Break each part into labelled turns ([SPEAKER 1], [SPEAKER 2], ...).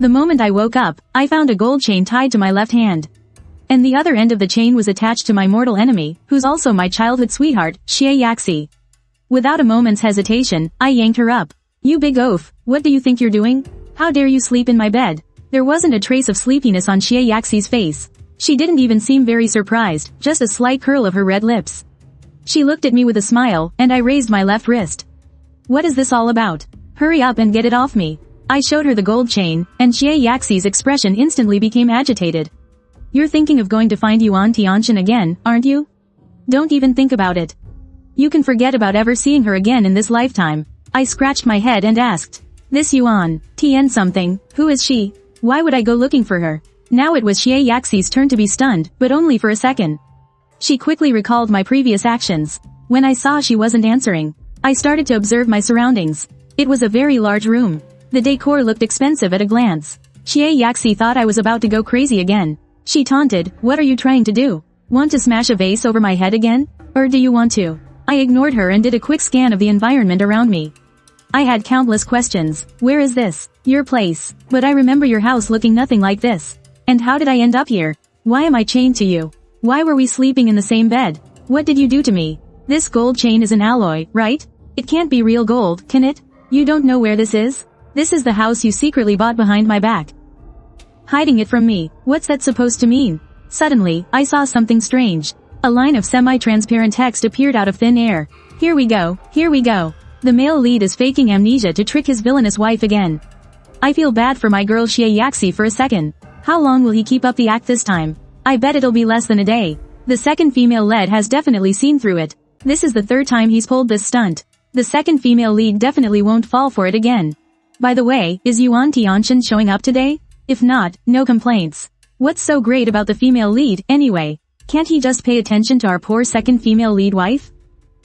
[SPEAKER 1] The moment I woke up, I found a gold chain tied to my left hand. And the other end of the chain was attached to my mortal enemy, who's also my childhood sweetheart, Qiao. Without a moment's hesitation, I yanked her up. You big oaf, what do you think you're doing? How dare you sleep in my bed? There wasn't a trace of sleepiness on Qiao's face. She didn't even seem very surprised, just a slight curl of her red lips. She looked at me with a smile, and I raised my left wrist. What is this all about? Hurry up and get it off me. I showed her the gold chain, and Qiao's expression instantly became agitated. You're thinking of going to find Yuan Tianin again, aren't you? Don't even think about it. You can forget about ever seeing her again in this lifetime. I scratched my head and asked. This Yuan Tian something, who is she? Why would I go looking for her? Now it was Qiao's turn to be stunned, but only for a second. She quickly recalled my previous actions. When I saw she wasn't answering, I started to observe my surroundings. It was a very large room. The decor looked expensive at a glance. Qiao thought I was about to go crazy again. She taunted, what are you trying to do? Want to smash a vase over my head again? Or do you want to? I ignored her and did a quick scan of the environment around me. I had countless questions. Where is this? Your place. But I remember your house looking nothing like this. And how did I end up here? Why am I chained to you? Why were we sleeping in the same bed? What did you do to me? This gold chain is an alloy, right? It can't be real gold, can it? You don't know where this is? This is the house you secretly bought behind my back. Hiding it from me, what's that supposed to mean? Suddenly, I saw something strange. A line of semi-transparent text appeared out of thin air. Here we go, here we go. The male lead is faking amnesia to trick his villainous wife again. I feel bad for my girl Qiao for a second. How long will he keep up the act this time? I bet it'll be less than a day. The second female lead has definitely seen through it. This is the third time he's pulled this stunt. The second female lead definitely won't fall for it again. By the way, is Yuan Tianin showing up today? If not, no complaints. What's so great about the female lead, anyway? Can't he just pay attention to our poor second female lead wife?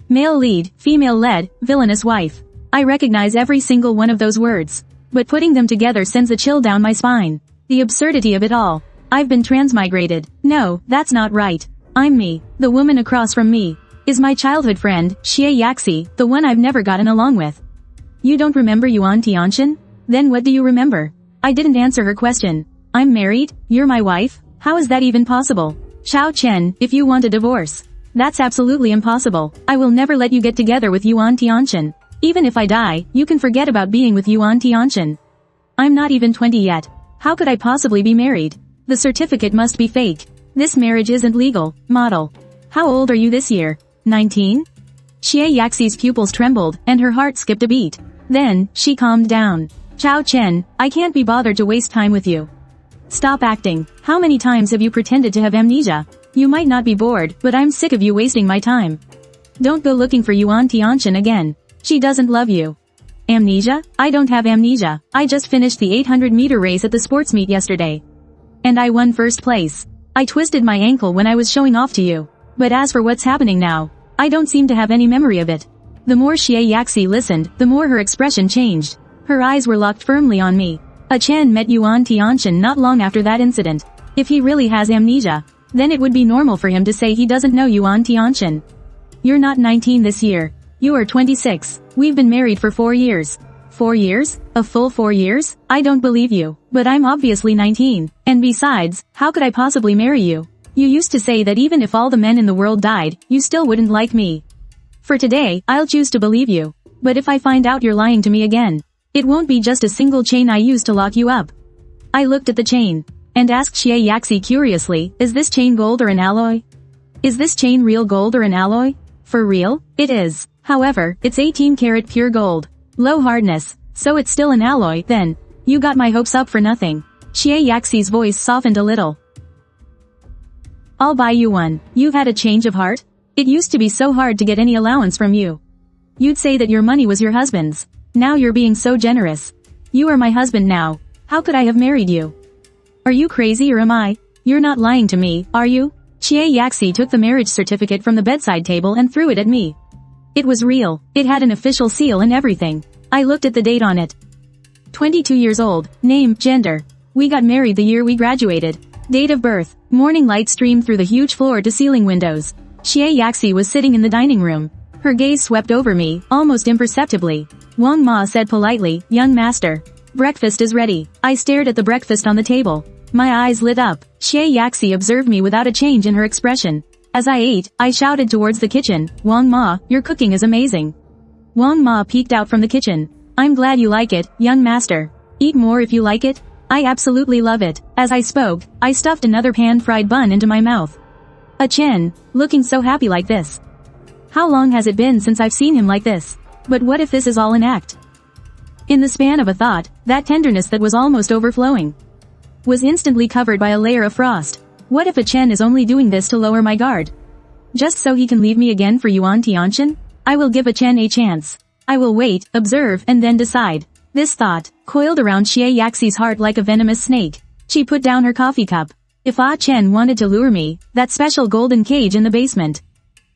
[SPEAKER 1] Male lead, female led, villainous wife. I recognize every single one of those words. But putting them together sends a chill down my spine. The absurdity of it all. I've been transmigrated. No, that's not right. I'm me. The woman across from me is my childhood friend, Qiao, the one I've never gotten along with. You don't remember Yuan Tianin? Then what do you remember? I didn't answer her question. I'm married? You're my wife? How is that even possible? Chen, if you want a divorce. That's absolutely impossible. I will never let you get together with Yuan Tianin. Even if I die, you can forget about being with Yuan Tianin. I'm not even 20 yet. How could I possibly be married? The certificate must be fake. This marriage isn't legal. Model. How old are you this year? 19? Qiao's pupils trembled, and her heart skipped a beat. Then, she calmed down. Chen, I can't be bothered to waste time with you. Stop acting. How many times have you pretended to have amnesia? You might not be bored, but I'm sick of you wasting my time. Don't go looking for Yuan Tianin again. She doesn't love you. Amnesia? I don't have amnesia. I just finished the 800-meter race at the sports meet yesterday. And I won first place. I twisted my ankle when I was showing off to you. But as for what's happening now, I don't seem to have any memory of it. The more Qiao listened, the more her expression changed. Her eyes were locked firmly on me. Chen met Yuan Tianin not long after that incident. If he really has amnesia, then it would be normal for him to say he doesn't know Yuan Tianin. You're not 19 this year. You are 26. We've been married for 4 years. 4 years? A full 4 years? I don't believe you. But I'm obviously 19. And besides, how could I possibly marry you? You used to say that even if all the men in the world died, you still wouldn't like me. For today, I'll choose to believe you. But if I find out you're lying to me again, it won't be just a single chain I used to lock you up. I looked at the chain and asked Qiao curiously, is this chain gold or an alloy? Is this chain real gold or an alloy? For real? It is. However, it's 18-karat pure gold. Low hardness. So it's still an alloy, then. You got my hopes up for nothing. Qiao's voice softened a little. I'll buy you one. You've had a change of heart? It used to be so hard to get any allowance from you. You'd say that your money was your husband's. Now you're being so generous. You are my husband now. How could I have married you? Are you crazy or am I? You're not lying to me, are you? Qiao took the marriage certificate from the bedside table and threw it at me. It was real. It had an official seal and everything. I looked at the date on it. 22 years old. Name, gender. We got married the year we graduated. Date of birth. Morning light streamed through the huge floor-to-ceiling windows. Qiao was sitting in the dining room. Her gaze swept over me, almost imperceptibly. Wang Ma said politely, young master. Breakfast is ready. I stared at the breakfast on the table. My eyes lit up. Xie Yaxi observed me without a change in her expression. As I ate, I shouted towards the kitchen, Wang Ma, your cooking is amazing. Wang Ma peeked out from the kitchen. I'm glad you like it, young master. Eat more if you like it. I absolutely love it. As I spoke, I stuffed another pan-fried bun into my mouth. Chen, looking so happy like this. How long has it been since I've seen him like this? But what if this is all an act? In the span of a thought, that tenderness that was almost overflowing was instantly covered by a layer of frost. What if Chen is only doing this to lower my guard? Just so he can leave me again for Yuan Tianin? I will give Chen a chance. I will wait, observe, and then decide. This thought coiled around Xie Yaxi's heart like a venomous snake. She put down her coffee cup. If Chen wanted to lure me, that special golden cage in the basement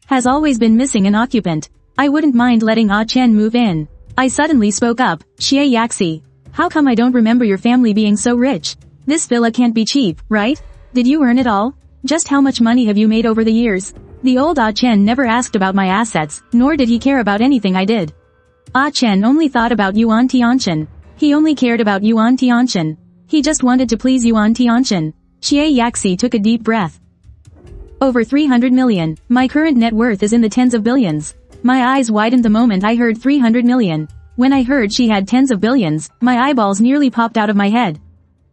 [SPEAKER 1] has always been missing an occupant. I wouldn't mind letting Chen move in. I suddenly spoke up, Xie Yaxi. How come I don't remember your family being so rich? This villa can't be cheap, right? Did you earn it all? Just how much money have you made over the years? The old Chen never asked about my assets, nor did he care about anything I did. Chen only thought about Yuan Tianin. He only cared about Yuan Tianin. He just wanted to please Yuan Tianin. Xie Yaxi took a deep breath. Over 300 million. My current net worth is in the tens of billions. My eyes widened the moment I heard 300 million. When I heard she had tens of billions, my eyeballs nearly popped out of my head.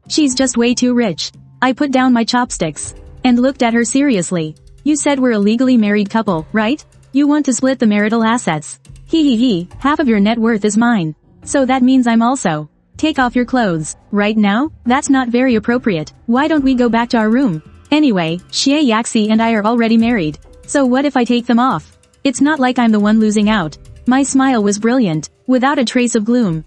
[SPEAKER 1] She's just way too rich. I put down my chopsticks and looked at her seriously. You said we're a legally married couple, right? You want to split the marital assets. Hee, half of your net worth is mine. So that means I'm also. Take off your clothes. Right now? That's not very appropriate. Why don't we go back to our room? Anyway, Xie Yaxi and I are already married. So what if I take them off? It's not like I'm the one losing out. My smile was brilliant, without a trace of gloom.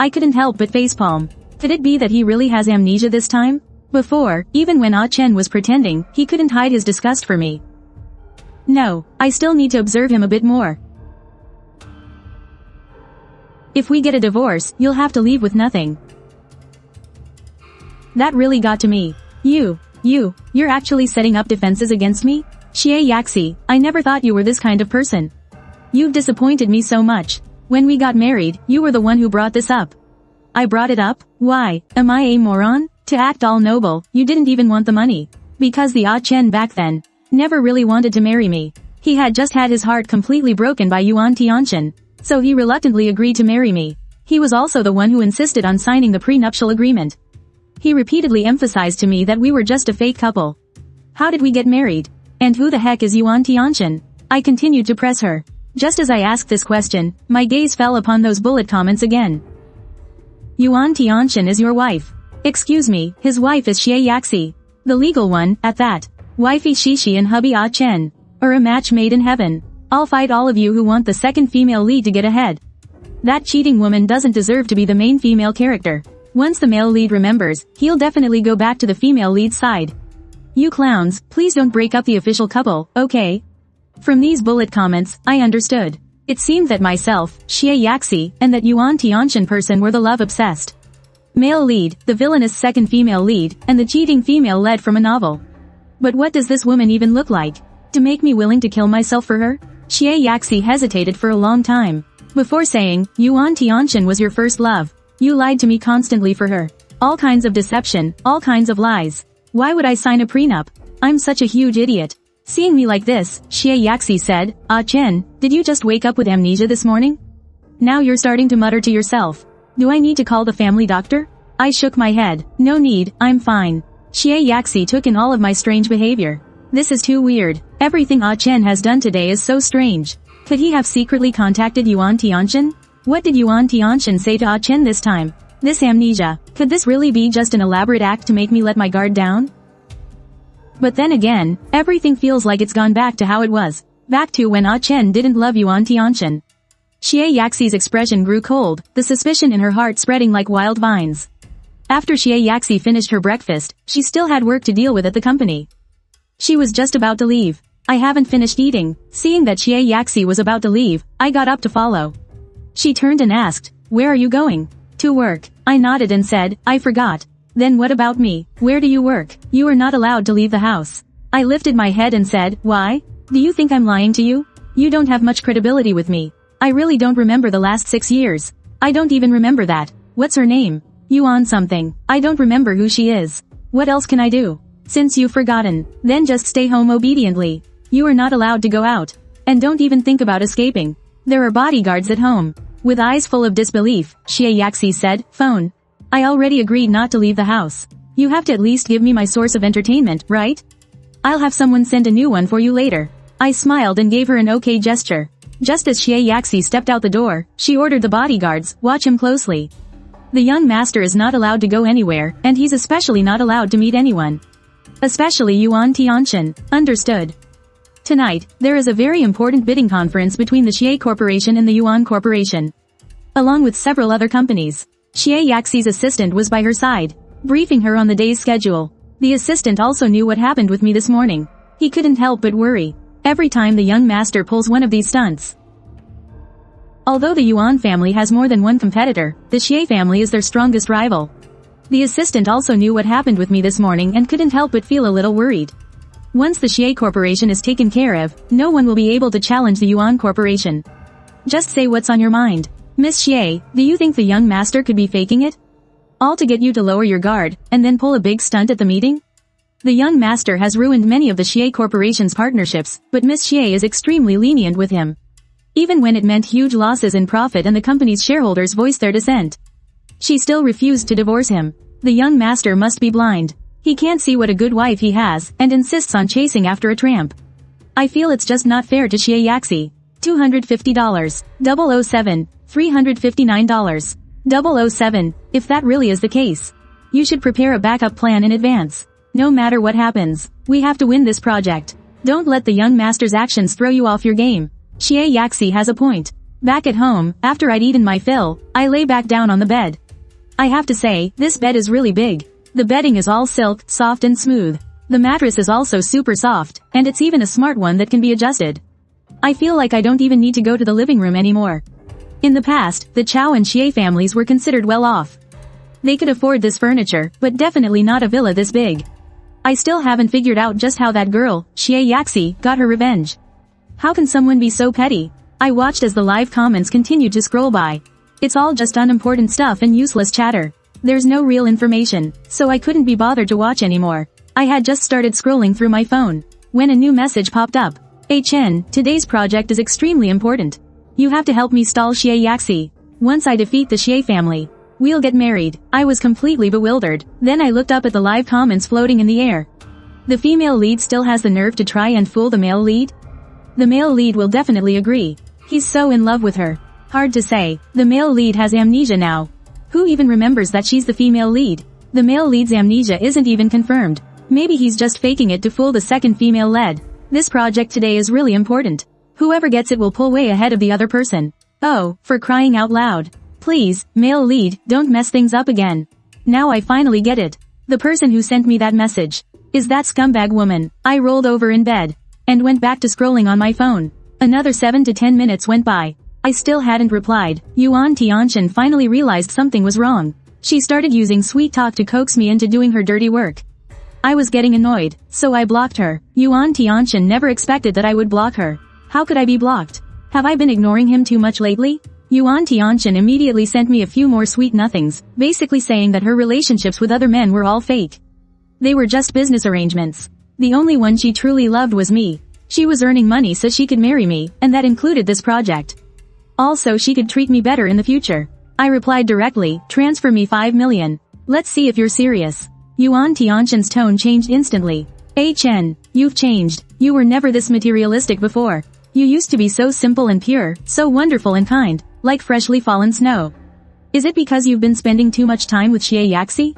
[SPEAKER 1] I couldn't help but facepalm. Could it be that he really has amnesia this time? Before, even when Chen was pretending, he couldn't hide his disgust for me. No, I still need to observe him a bit more. If we get a divorce, you'll have to leave with nothing. That really got to me. You're actually setting up defenses against me? Xie Yaxi, I never thought you were this kind of person. You've disappointed me so much. When we got married, you were the one who brought this up. I brought it up? Why? Am I a moron? To act all noble, you didn't even want the money. Because the Chen back then never really wanted to marry me. He had just had his heart completely broken by Yuan Tianin. So he reluctantly agreed to marry me. He was also the one who insisted on signing the prenuptial agreement. He repeatedly emphasized to me that we were just a fake couple. How did we get married? And who the heck is Yuan Tianin? I continued to press her. Just as I asked this question, my gaze fell upon those bullet comments again. Yuan Tianin is your wife. Excuse me, his wife is Xie Yaxi. The legal one, at that. Wifey Shishi and hubby Chen. Or a match made in heaven. I'll fight all of you who want the second female lead to get ahead. That cheating woman doesn't deserve to be the main female character. Once the male lead remembers, he'll definitely go back to the female lead side. You clowns, please don't break up the official couple, okay? From these bullet comments, I understood. It seemed that myself, Xie Yaxi, and that Yuan Tianin person were the love-obsessed male lead, the villainous second female lead, and the cheating female led from a novel. But what does this woman even look like? To make me willing to kill myself for her? Xie Yaxi hesitated for a long time. Before saying, Yuan Tianin was your first love. You lied to me constantly for her. All kinds of deception, all kinds of lies. Why would I sign a prenup? I'm such a huge idiot. Seeing me like this, Xie Yaxi said, Chen, did you just wake up with amnesia this morning? Now you're starting to mutter to yourself. Do I need to call the family doctor? I shook my head. No need, I'm fine. Xie Yaxi took in all of my strange behavior. This is too weird. Everything Chen has done today is so strange. Could he have secretly contacted Yuan Tianin? What did Yuan Tianin say to Chen this time? This amnesia, could this really be just an elaborate act to make me let my guard down? But then again, everything feels like it's gone back to how it was. Back to when Chen didn't love Yuan Tianin. Xie Yaxi's expression grew cold, the suspicion in her heart spreading like wild vines. After Xie Yaxi finished her breakfast, she still had work to deal with at the company. She was just about to leave. I haven't finished eating. Seeing that Xie Yaxi was about to leave, I got up to follow. She turned and asked, where are you going? To work. I nodded and said, I forgot. Then what about me? Where do you work? You are not allowed to leave the house. I lifted my head and said, why? Do you think I'm lying to you? You don't have much credibility with me. I really don't remember the last 6 years. I don't even remember that. What's her name? Yuan something. I don't remember who she is. What else can I do? Since you've forgotten, then just stay home obediently. You are not allowed to go out. And don't even think about escaping. There are bodyguards at home. With eyes full of disbelief, Xie Yaxi said, phone. I already agreed not to leave the house. You have to at least give me my source of entertainment, right? I'll have someone send a new one for you later. I smiled and gave her an okay gesture. Just as Xie Yaxi stepped out the door, she ordered the bodyguards, watch him closely. The young master is not allowed to go anywhere, and he's especially not allowed to meet anyone. Especially Yuan Tianin. Understood. Tonight, there is a very important bidding conference between the Xie Corporation and the Yuan Corporation. Along with several other companies. Xie Yaxi's assistant was by her side, briefing her on the day's schedule. The assistant also knew what happened with me this morning. He couldn't help but worry. Every time the young master pulls one of these stunts. Although the Yuan family has more than one competitor, the Xie family is their strongest rival. The assistant also knew what happened with me this morning and couldn't help but feel a little worried. Once the Xie Corporation is taken care of, no one will be able to challenge the Yuan Corporation. Just say what's on your mind. Miss Xie, do you think the young master could be faking it? All to get you to lower your guard, and then pull a big stunt at the meeting? The young master has ruined many of the Xie Corporation's partnerships, but Miss Xie is extremely lenient with him. Even when it meant huge losses in profit and the company's shareholders voiced their dissent. She still refused to divorce him. The young master must be blind. He can't see what a good wife he has, and insists on chasing after a tramp. I feel it's just not fair to Xie Yaxi. $250. 007. $359. 007. If that really is the case. You should prepare a backup plan in advance. No matter what happens, we have to win this project. Don't let the young master's actions throw you off your game. Xie Yaxi has a point. Back at home, after I'd eaten my fill, I lay back down on the bed. I have to say, this bed is really big. The bedding is all silk, soft and smooth. The mattress is also super soft, and it's even a smart one that can be adjusted. I feel like I don't even need to go to the living room anymore. In the past, the Qiao and Xie families were considered well off. They could afford this furniture, but definitely not a villa this big. I still haven't figured out just how that girl, Xie Yaxi, got her revenge. How can someone be so petty? I watched as the live comments continued to scroll by. It's all just unimportant stuff and useless chatter. There's no real information, so I couldn't be bothered to watch anymore. I had just started scrolling through my phone, when a new message popped up. Hey Chen, today's project is extremely important. You have to help me stall Xie Yaxi. Once I defeat the Xie family, we'll get married. I was completely bewildered. Then I looked up at the live comments floating in the air. The female lead still has the nerve to try and fool the male lead? The male lead will definitely agree. He's so in love with her. Hard to say. The male lead has amnesia now. Who even remembers that she's the female lead? The male lead's amnesia isn't even confirmed. Maybe he's just faking it to fool the second female lead. This project today is really important. Whoever gets it will pull way ahead of the other person. Oh, for crying out loud. Please, male lead, don't mess things up again. Now I finally get it. The person who sent me that message is that scumbag woman. I rolled over in bed and went back to scrolling on my phone. Another 7 to 10 minutes went by. I still hadn't replied. Yuan Tianin finally realized something was wrong. She started using sweet talk to coax me into doing her dirty work. I was getting annoyed, so I blocked her. Yuan Tianin never expected that I would block her. How could I be blocked? Have I been ignoring him too much lately? Yuan Tianin immediately sent me a few more sweet nothings, basically saying that her relationships with other men were all fake. They were just business arrangements. The only one she truly loved was me. She was earning money so she could marry me, and that included this project. Also she could treat me better in the future. I replied directly, transfer me 5 million. Let's see if you're serious. Yuan Tianin's tone changed instantly. Hey Chen, you've changed. You were never this materialistic before. You used to be so simple and pure, so wonderful and kind, like freshly fallen snow. Is it because you've been spending too much time with Xie Yaxi?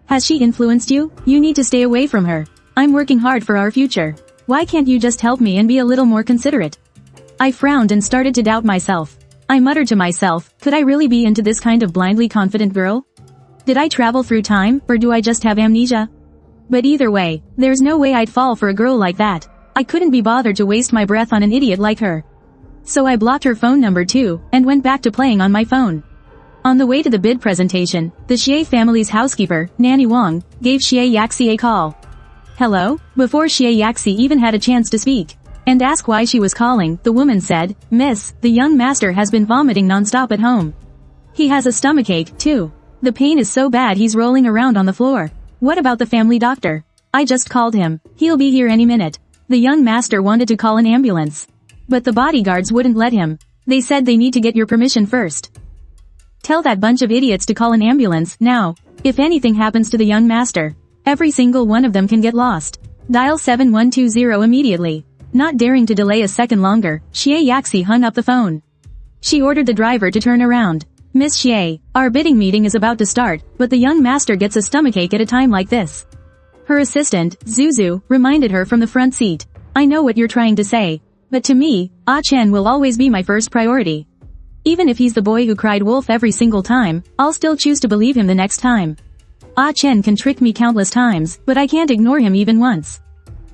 [SPEAKER 1] Has she influenced you? You need to stay away from her. I'm working hard for our future. Why can't you just help me and be a little more considerate? I frowned and started to doubt myself. I muttered to myself, could I really be into this kind of blindly confident girl? Did I travel through time, or do I just have amnesia? But either way, there's no way I'd fall for a girl like that. I couldn't be bothered to waste my breath on an idiot like her. So I blocked her phone number too, and went back to playing on my phone. On the way to the bid presentation, the Xie family's housekeeper, Nanny Wang, gave Xie Yaxi a call. Hello? Before Xie Yaxi even had a chance to speak and ask why she was calling, the woman said, Miss, the young master has been vomiting non-stop at home. He has a stomachache, too. The pain is so bad he's rolling around on the floor. What about the family doctor? I just called him. He'll be here any minute. The young master wanted to call an ambulance. But the bodyguards wouldn't let him. They said they need to get your permission first. Tell that bunch of idiots to call an ambulance, now. If anything happens to the young master, every single one of them can get lost. Dial 7120 immediately. Not daring to delay a second longer, Xie Yaxi hung up the phone. She ordered the driver to turn around. Miss Xie, our bidding meeting is about to start, but the young master gets a stomachache at a time like this. Her assistant, Zuzu, reminded her from the front seat. I know what you're trying to say. But to me, Chen will always be my first priority. Even if he's the boy who cried wolf every single time, I'll still choose to believe him the next time. Chen can trick me countless times, but I can't ignore him even once.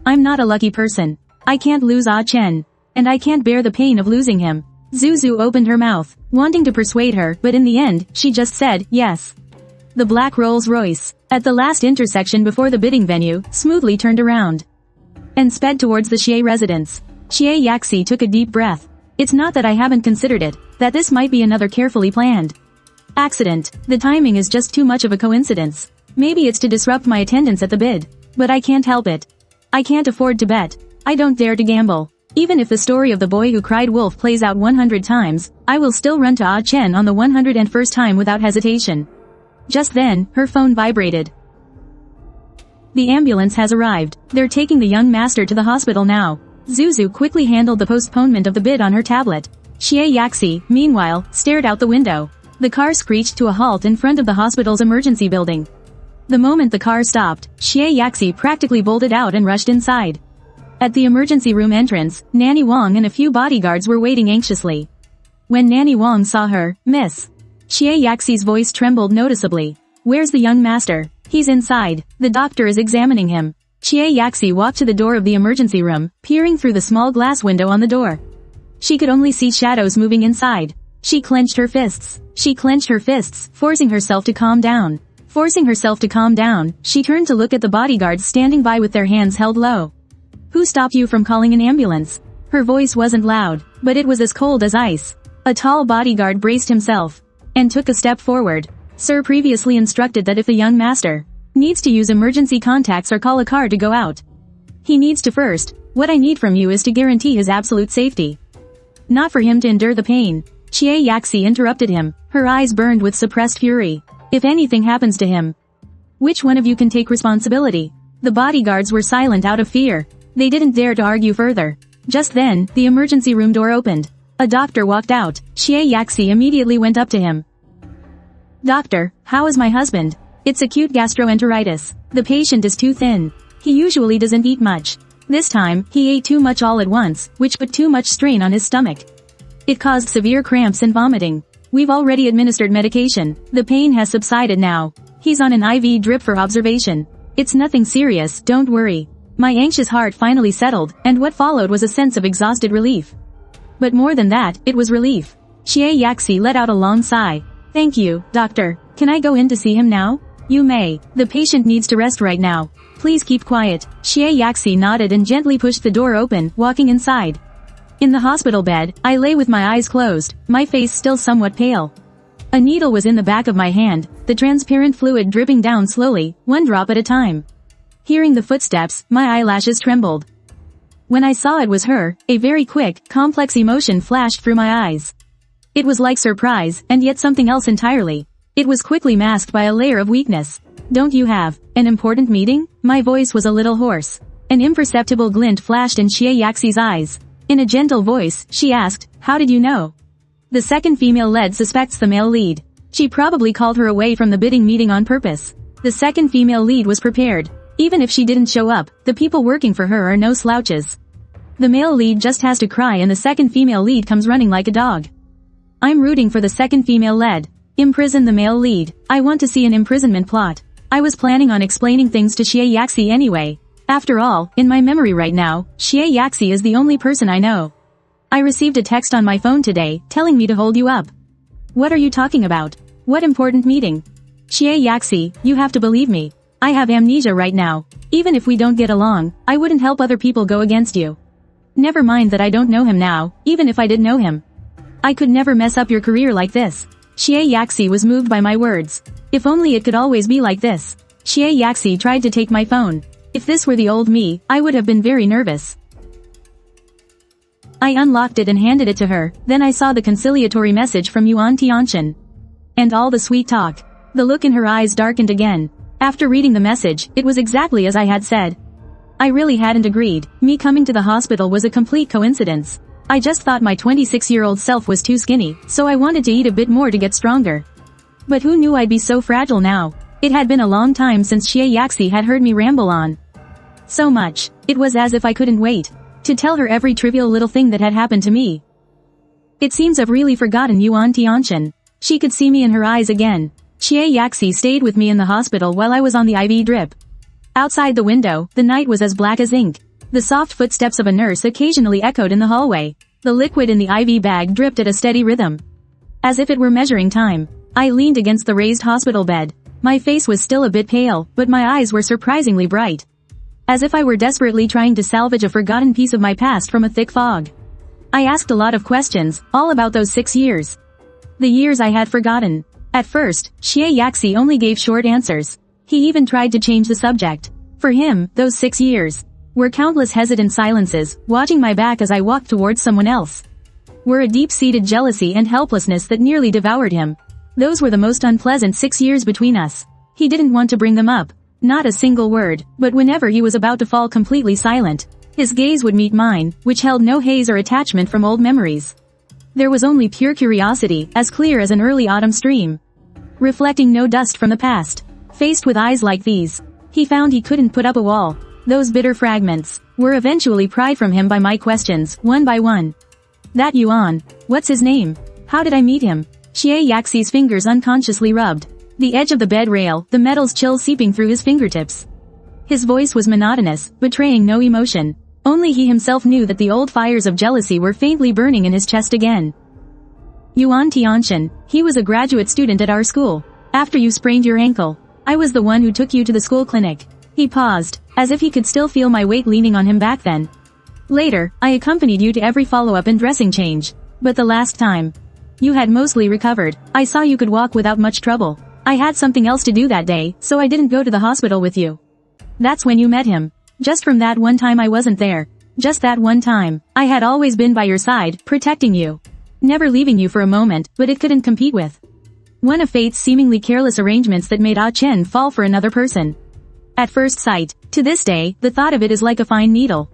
[SPEAKER 1] I'm not a lucky person. I can't lose Chen. And I can't bear the pain of losing him. Zuzu opened her mouth, wanting to persuade her, but in the end, she just said, yes. The black Rolls-Royce, at the last intersection before the bidding venue, smoothly turned around and sped towards the Xie residence. Xie Yaxi took a deep breath. It's not that I haven't considered it, that this might be another carefully planned accident. The timing is just too much of a coincidence. Maybe it's to disrupt my attendance at the bid. But I can't help it. I can't afford to bet. I don't dare to gamble. Even if the story of the boy who cried wolf plays out 100 times, I will still run to Chen on the 101st time without hesitation. Just then, her phone vibrated. The ambulance has arrived. They're taking the young master to the hospital now. Zuzu quickly handled the postponement of the bid on her tablet. Xie Yaxi, meanwhile, stared out the window. The car screeched to a halt in front of the hospital's emergency building. The moment the car stopped, Xie Yaxi practically bolted out and rushed inside. At the emergency room entrance, Nanny Wang and a few bodyguards were waiting anxiously. When Nanny Wang saw her, Miss Xie Yaxi's voice trembled noticeably. Where's the young master? He's inside. The doctor is examining him. Xie Yaxi walked to the door of the emergency room, peering through the small glass window on the door. She could only see shadows moving inside. She clenched her fists. Forcing herself to calm down. She turned to look at the bodyguards standing by with their hands held low. Who stopped you from calling an ambulance? Her voice wasn't loud, but it was as cold as ice. A tall bodyguard braced himself and took a step forward. Sir previously instructed that if the young master needs to use emergency contacts or call a car to go out, he needs to first. What I need from you is to guarantee his absolute safety. Not for him to endure the pain. Xie Yaxi interrupted him. Her eyes burned with suppressed fury. If anything happens to him, which one of you can take responsibility? The bodyguards were silent out of fear. They didn't dare to argue further. Just then, the emergency room door opened. A doctor walked out. Xie Yaxi immediately went up to him. Doctor, how is my husband? It's acute gastroenteritis. The patient is too thin. He usually doesn't eat much. This time, he ate too much all at once, which put too much strain on his stomach. It caused severe cramps and vomiting. We've already administered medication. The pain has subsided now. He's on an IV drip for observation. It's nothing serious, don't worry. My anxious heart finally settled, and what followed was a sense of exhausted relief. But more than that, it was relief. Xie Yaxi let out a long sigh. Thank you, doctor. Can I go in to see him now? You may. The patient needs to rest right now. Please keep quiet. Xie Yaxi nodded and gently pushed the door open, walking inside. In the hospital bed, I lay with my eyes closed, my face still somewhat pale. A needle was in the back of my hand, the transparent fluid dripping down slowly, one drop at a time. Hearing the footsteps, my eyelashes trembled. When I saw it was her, a very quick, complex emotion flashed through my eyes. It was like surprise, and yet something else entirely. It was quickly masked by a layer of weakness. Don't you have an important meeting? My voice was a little hoarse. An imperceptible glint flashed in Xie Yaxi's eyes. In a gentle voice, she asked, how did you know? The second female lead suspects the male lead. She probably called her away from the bidding meeting on purpose. The second female lead was prepared. Even if she didn't show up, the people working for her are no slouches. The male lead just has to cry and the second female lead comes running like a dog. I'm rooting for the second female lead. Imprison the male lead. I want to see an imprisonment plot. I was planning on explaining things to Xie Yaxi anyway. After all, in my memory right now, Xie Yaxi is the only person I know. I received a text on my phone today, telling me to hold you up. What are you talking about? What important meeting? Xie Yaxi, you have to believe me. I have amnesia right now. Even if we don't get along, I wouldn't help other people go against you. Never mind that I don't know him now, even if I did know him. I could never mess up your career like this. Xie Yaxi was moved by my words. If only it could always be like this. Xie Yaxi tried to take my phone. If this were the old me, I would have been very nervous. I unlocked it and handed it to her, then I saw the conciliatory message from Yuan Tianin. And all the sweet talk. The look in her eyes darkened again. After reading the message, it was exactly as I had said. I really hadn't agreed. Me coming to the hospital was a complete coincidence. I just thought my 26-year-old self was too skinny, so I wanted to eat a bit more to get stronger. But who knew I'd be so fragile now? It had been a long time since Xie Yaxi had heard me ramble on. So much. It was as if I couldn't wait to tell her every trivial little thing that had happened to me. It seems I've really forgotten Yuan Tianin. She could see me in her eyes again. Xie Yaxi stayed with me in the hospital while I was on the IV drip. Outside the window, the night was as black as ink. The soft footsteps of a nurse occasionally echoed in the hallway. The liquid in the IV bag dripped at a steady rhythm. As if it were measuring time. I leaned against the raised hospital bed. My face was still a bit pale, but my eyes were surprisingly bright. As if I were desperately trying to salvage a forgotten piece of my past from a thick fog. I asked a lot of questions, all about those 6 years. The years I had forgotten. At first, Xie Yaxi only gave short answers. He even tried to change the subject. For him, those 6 years were countless hesitant silences, watching my back as I walked towards someone else. Were a deep-seated jealousy and helplessness that nearly devoured him. Those were the most unpleasant 6 years between us. He didn't want to bring them up. Not a single word, but whenever he was about to fall completely silent, his gaze would meet mine, which held no haze or attachment from old memories. There was only pure curiosity, as clear as an early autumn stream. Reflecting no dust from the past. Faced with eyes like these, he found he couldn't put up a wall. Those bitter fragments were eventually pried from him by my questions, one by one. That Yuan, what's his name? How did I meet him? Xie Yaxi's fingers unconsciously rubbed the edge of the bed rail, the metal's chill seeping through his fingertips. His voice was monotonous, betraying no emotion. Only he himself knew that the old fires of jealousy were faintly burning in his chest again. Yuan Tianin, he was a graduate student at our school. After you sprained your ankle, I was the one who took you to the school clinic. He paused, as if he could still feel my weight leaning on him back then. Later, I accompanied you to every follow-up and dressing change. But the last time, you had mostly recovered. I saw you could walk without much trouble. I had something else to do that day, so I didn't go to the hospital with you. That's when you met him. Just from that one time I wasn't there. Just that one time. I had always been by your side, protecting you. Never leaving you for a moment, but it couldn't compete with one of fate's seemingly careless arrangements that made Chen fall for another person. At first sight, to this day, the thought of it is like a fine needle,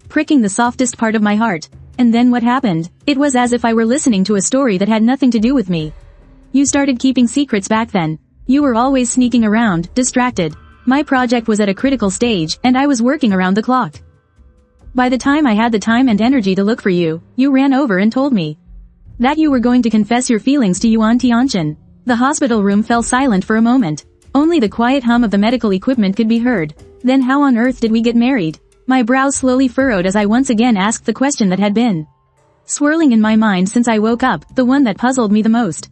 [SPEAKER 1] pricking the softest part of my heart. And then what happened? It was as if I were listening to a story that had nothing to do with me. You started keeping secrets back then. You were always sneaking around, distracted. My project was at a critical stage, and I was working around the clock. By the time I had the time and energy to look for you, you ran over and told me that you were going to confess your feelings to Yuan Tianin. The hospital room fell silent for a moment. Only the quiet hum of the medical equipment could be heard. Then how on earth did we get married? My brow slowly furrowed as I once again asked the question that had been swirling in my mind since I woke up, the one that puzzled me the most.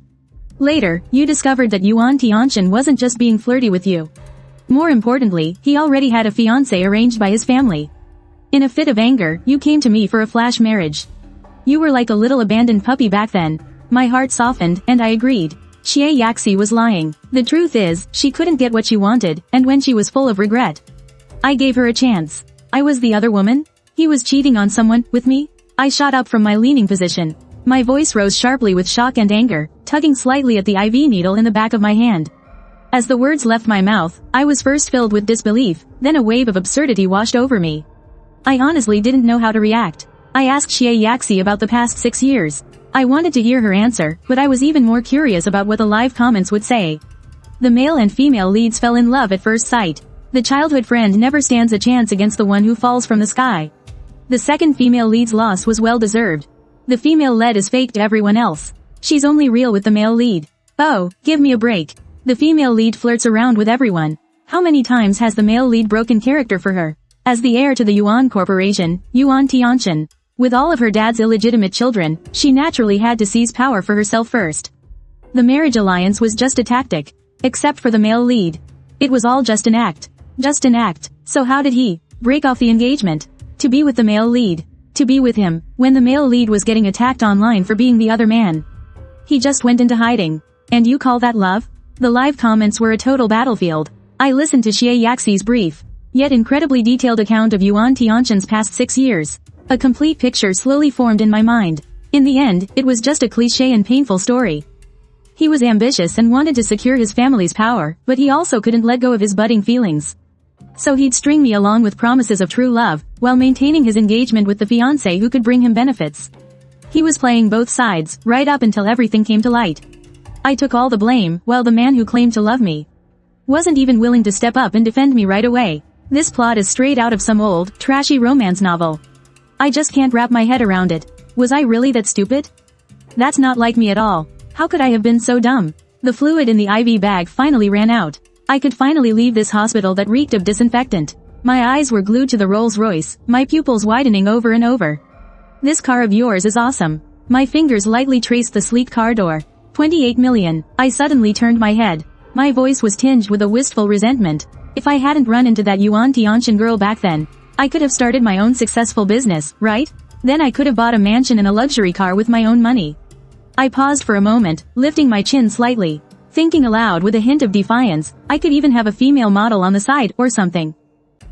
[SPEAKER 1] Later, you discovered that Yuan Tianin wasn't just being flirty with you. More importantly, he already had a fiancé arranged by his family. In a fit of anger, you came to me for a flash marriage. You were like a little abandoned puppy back then. My heart softened, and I agreed. Xie Yaxi was lying. The truth is, she couldn't get what she wanted, and when she was full of regret, I gave her a chance. I was the other woman? He was cheating on someone, with me? I shot up from my leaning position. My voice rose sharply with shock and anger, tugging slightly at the IV needle in the back of my hand. As the words left my mouth, I was first filled with disbelief, then a wave of absurdity washed over me. I honestly didn't know how to react. I asked Xie Yaxi about the past 6 years. I wanted to hear her answer, but I was even more curious about what the live comments would say. The male and female leads fell in love at first sight. The childhood friend never stands a chance against the one who falls from the sky. The second female lead's loss was well deserved. The female lead is fake to everyone else. She's only real with the male lead. Oh, give me a break. The female lead flirts around with everyone. How many times has the male lead broken character for her? As the heir to the Yuan Corporation, Yuan Tianin, with all of her dad's illegitimate children, she naturally had to seize power for herself first. The marriage alliance was just a tactic. Except for the male lead. It was all just an act. Just an act. So how did he break off the engagement? To be with the male lead. To be with him, when the male lead was getting attacked online for being the other man. He just went into hiding. And you call that love? The live comments were a total battlefield. I listened to Xie Yaxi's brief, yet incredibly detailed account of Yuan Tianin's past 6 years. A complete picture slowly formed in my mind. In the end, it was just a cliché and painful story. He was ambitious and wanted to secure his family's power, but he also couldn't let go of his budding feelings. So he'd string me along with promises of true love, while maintaining his engagement with the fiancé who could bring him benefits. He was playing both sides, right up until everything came to light. I took all the blame, while the man who claimed to love me wasn't even willing to step up and defend me right away. This plot is straight out of some old, trashy romance novel. I just can't wrap my head around it. Was I really that stupid? That's not like me at all. How could I have been so dumb? The fluid in the IV bag finally ran out. I could finally leave this hospital that reeked of disinfectant. My eyes were glued to the Rolls-Royce, my pupils widening over and over. This car of yours is awesome. My fingers lightly traced the sleek car door. 28 million. I suddenly turned my head. My voice was tinged with a wistful resentment. If I hadn't run into that Yuan Tianin girl back then, I could have started my own successful business, right? Then I could have bought a mansion and a luxury car with my own money. I paused for a moment, lifting my chin slightly, thinking aloud with a hint of defiance. I could even have a female model on the side, or something.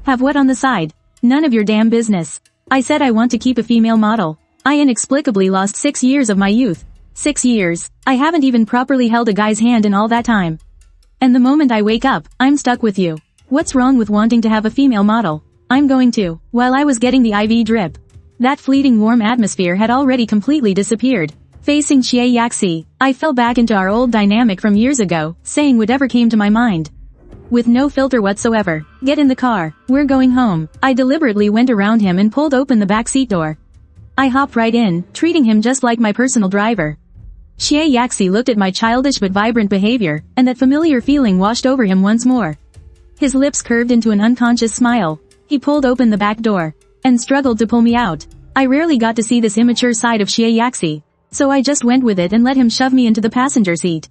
[SPEAKER 1] Have what on the side? None of your damn business. I said I want to keep a female model. I inexplicably lost 6 years of my youth. 6 years. I haven't even properly held a guy's hand in all that time. And the moment I wake up, I'm stuck with you. What's wrong with wanting to have a female model? I'm going to. While I was getting the IV drip, that fleeting warm atmosphere had already completely disappeared. Facing Xie Yaxi, I fell back into our old dynamic from years ago, saying whatever came to my mind. With no filter whatsoever. Get in the car. We're going home. I deliberately went around him and pulled open the back seat door. I hopped right in, treating him just like my personal driver. Xie Yaxi looked at my childish but vibrant behavior, and that familiar feeling washed over him once more. His lips curved into an unconscious smile. He pulled open the back door, and struggled to pull me out. I rarely got to see this immature side of Xie Yaxi, so I just went with it and let him shove me into the passenger seat.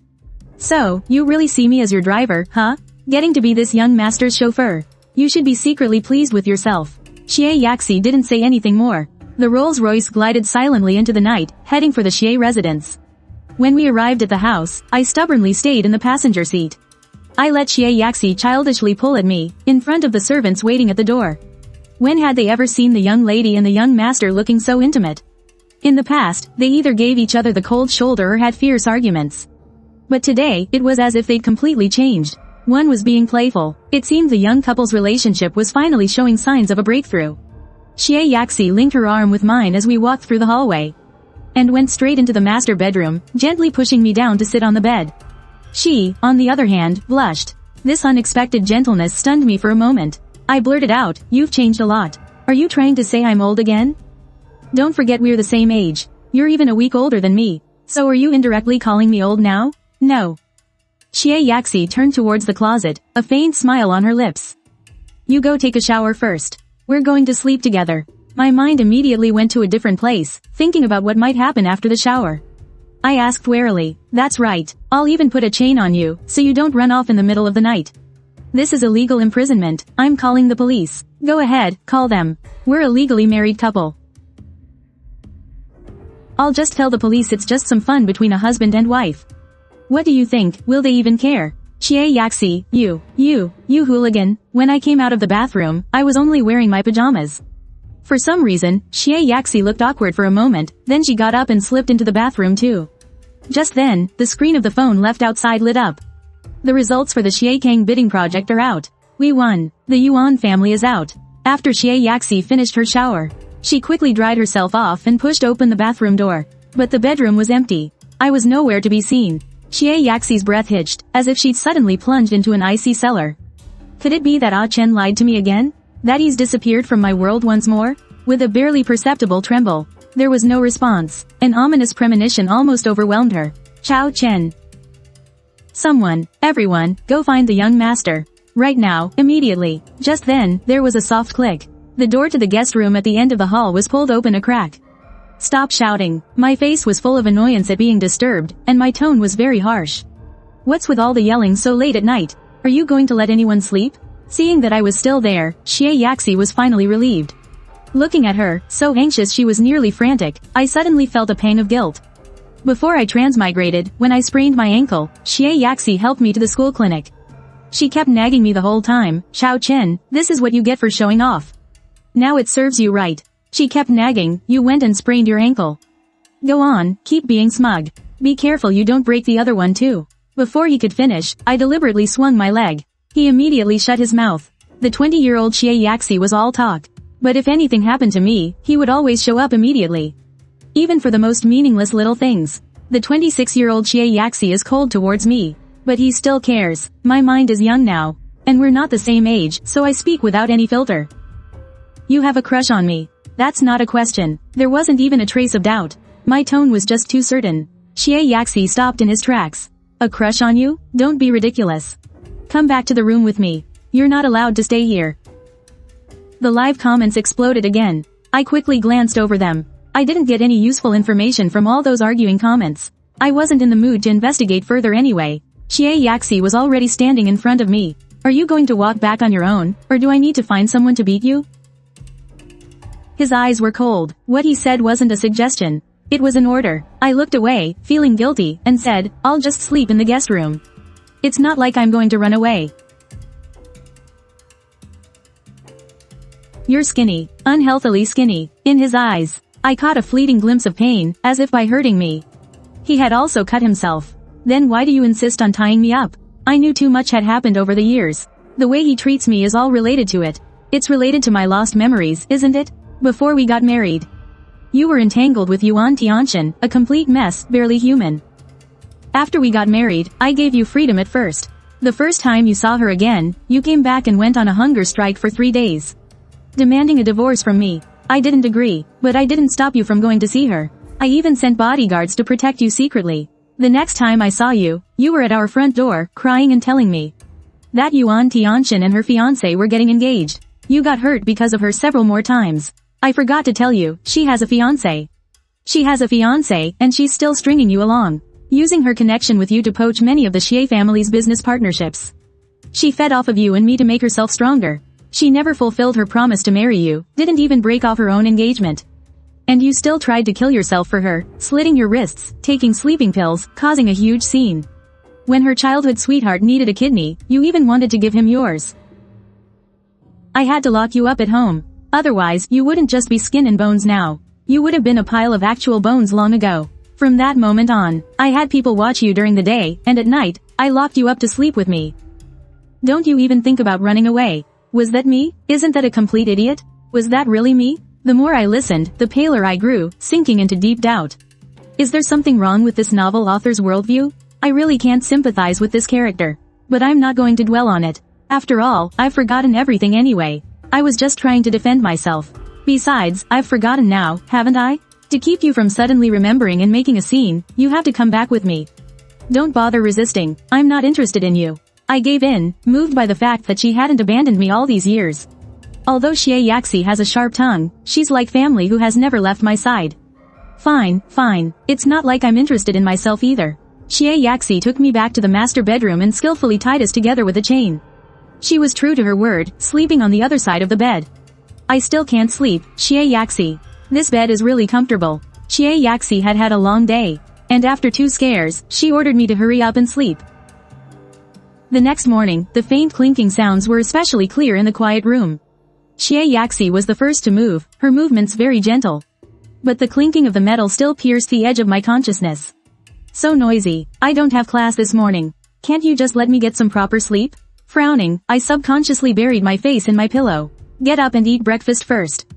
[SPEAKER 1] So, you really see me as your driver, huh? Getting to be this young master's chauffeur. You should be secretly pleased with yourself. Xie Yaxi didn't say anything more. The Rolls-Royce glided silently into the night, heading for the Xie residence. When we arrived at the house, I stubbornly stayed in the passenger seat. I let Xie Yaxi childishly pull at me, in front of the servants waiting at the door. When had they ever seen the young lady and the young master looking so intimate? In the past, they either gave each other the cold shoulder or had fierce arguments. But today, it was as if they'd completely changed. One was being playful. It seemed the young couple's relationship was finally showing signs of a breakthrough. Xie Yaxi linked her arm with mine as we walked through the hallway, and went straight into the master bedroom, gently pushing me down to sit on the bed. She, on the other hand, blushed. This unexpected gentleness stunned me for a moment. I blurted out, "You've changed a lot. Are you trying to say I'm old again? Don't forget we're the same age. You're even a week older than me. So are you indirectly calling me old now?" "No." Xie Yaxi turned towards the closet, a faint smile on her lips. "You go take a shower first. We're going to sleep together." My mind immediately went to a different place, thinking about what might happen after the shower. I asked warily, "That's right. I'll even put a chain on you, so you don't run off in the middle of the night. This is illegal imprisonment. I'm calling the police." "Go ahead, call them. We're a legally married couple. I'll just tell the police it's just some fun between a husband and wife." "What do you think, will they even care?" "Xie Yaxi, you hooligan." When I came out of the bathroom, I was only wearing my pajamas. For some reason, Xie Yaxi looked awkward for a moment, then she got up and slipped into the bathroom too. Just then, the screen of the phone left outside lit up. The results for the Xie Kang bidding project are out. We won. The Yuan family is out. After Xie Yaxi finished her shower, she quickly dried herself off and pushed open the bathroom door. But the bedroom was empty. I was nowhere to be seen. Xie Yaxi's breath hitched, as if she'd suddenly plunged into an icy cellar. Could it be that Chen lied to me again? That he's disappeared from my world once more? With a barely perceptible tremble, there was no response. An ominous premonition almost overwhelmed her. Chen. Someone, everyone, go find the young master. Right now, immediately. Just then, there was a soft click. The door to the guest room at the end of the hall was pulled open a crack. "Stop shouting." My face was full of annoyance at being disturbed, and my tone was very harsh. "What's with all the yelling so late at night? Are you going to let anyone sleep?" Seeing that I was still there, Xie Yaxi was finally relieved. Looking at her, so anxious she was nearly frantic, I suddenly felt a pang of guilt. Before I transmigrated, when I sprained my ankle, Xie Yaxi helped me to the school clinic. She kept nagging me the whole time, Chen, this is what you get for showing off. Now it serves you right. She kept nagging, you went and sprained your ankle. Go on, keep being smug. Be careful you don't break the other one too. Before he could finish, I deliberately swung my leg. He immediately shut his mouth. The 20-year-old Xie Yaxi was all talk. But if anything happened to me, he would always show up immediately. Even for the most meaningless little things. The 26-year-old Xie Yaxi is cold towards me. But he still cares. My mind is young now. And we're not the same age, so I speak without any filter. You have a crush on me. That's not a question. There wasn't even a trace of doubt. My tone was just too certain. Xie Yaxi stopped in his tracks. A crush on you? Don't be ridiculous. Come back to the room with me. You're not allowed to stay here. The live comments exploded again. I quickly glanced over them. I didn't get any useful information from all those arguing comments. I wasn't in the mood to investigate further anyway. Xie Yaxi was already standing in front of me. Are you going to walk back on your own, or do I need to find someone to beat you? His eyes were cold. What he said wasn't a suggestion. It was an order. I looked away, feeling guilty, and said, I'll just sleep in the guest room. It's not like I'm going to run away. You're skinny. Unhealthily skinny. In his eyes, I caught a fleeting glimpse of pain, as if by hurting me. He had also cut himself. Then why do you insist on tying me up? I knew too much had happened over the years. The way he treats me is all related to it. It's related to my lost memories, isn't it? Before we got married. You were entangled with Yuan Tianin, a complete mess, barely human. After we got married, I gave you freedom at first. The first time you saw her again, you came back and went on a hunger strike for 3 days. Demanding a divorce from me. I didn't agree, but I didn't stop you from going to see her. I even sent bodyguards to protect you secretly. The next time I saw you, you were at our front door, crying and telling me that Yuan Tianin and her fiancé were getting engaged. You got hurt because of her several more times. I forgot to tell you, she has a fiancé. She has a fiancé, and she's still stringing you along. Using her connection with you to poach many of the Xie family's business partnerships. She fed off of you and me to make herself stronger. She never fulfilled her promise to marry you, didn't even break off her own engagement. And you still tried to kill yourself for her, slitting your wrists, taking sleeping pills, causing a huge scene. When her childhood sweetheart needed a kidney, you even wanted to give him yours. I had to lock you up at home. Otherwise, you wouldn't just be skin and bones now. You would have been a pile of actual bones long ago. From that moment on, I had people watch you during the day, and at night, I locked you up to sleep with me. Don't you even think about running away. Was that me? Isn't that a complete idiot? Was that really me? The more I listened, the paler I grew, sinking into deep doubt. Is there something wrong with this novel author's worldview? I really can't sympathize with this character. But I'm not going to dwell on it. After all, I've forgotten everything anyway. I was just trying to defend myself. Besides, I've forgotten now, haven't I? To keep you from suddenly remembering and making a scene, you have to come back with me. Don't bother resisting. I'm not interested in you. I gave in, moved by the fact that she hadn't abandoned me all these years. Although Xie Yaxi has a sharp tongue, she's like family who has never left my side. Fine. It's not like I'm interested in myself either. Xie Yaxi took me back to the master bedroom and skillfully tied us together with a chain. She was true to her word, sleeping on the other side of the bed. I still can't sleep, Xie Yaxi. This bed is really comfortable. Xie Yaxi had had a long day. And after 2 scares, she ordered me to hurry up and sleep. The next morning, the faint clinking sounds were especially clear in the quiet room. Xie Yaxi was the first to move, her movements very gentle. But the clinking of the metal still pierced the edge of my consciousness. So noisy. I don't have class this morning. Can't you just let me get some proper sleep? Frowning, I subconsciously buried my face in my pillow. Get up and eat breakfast first.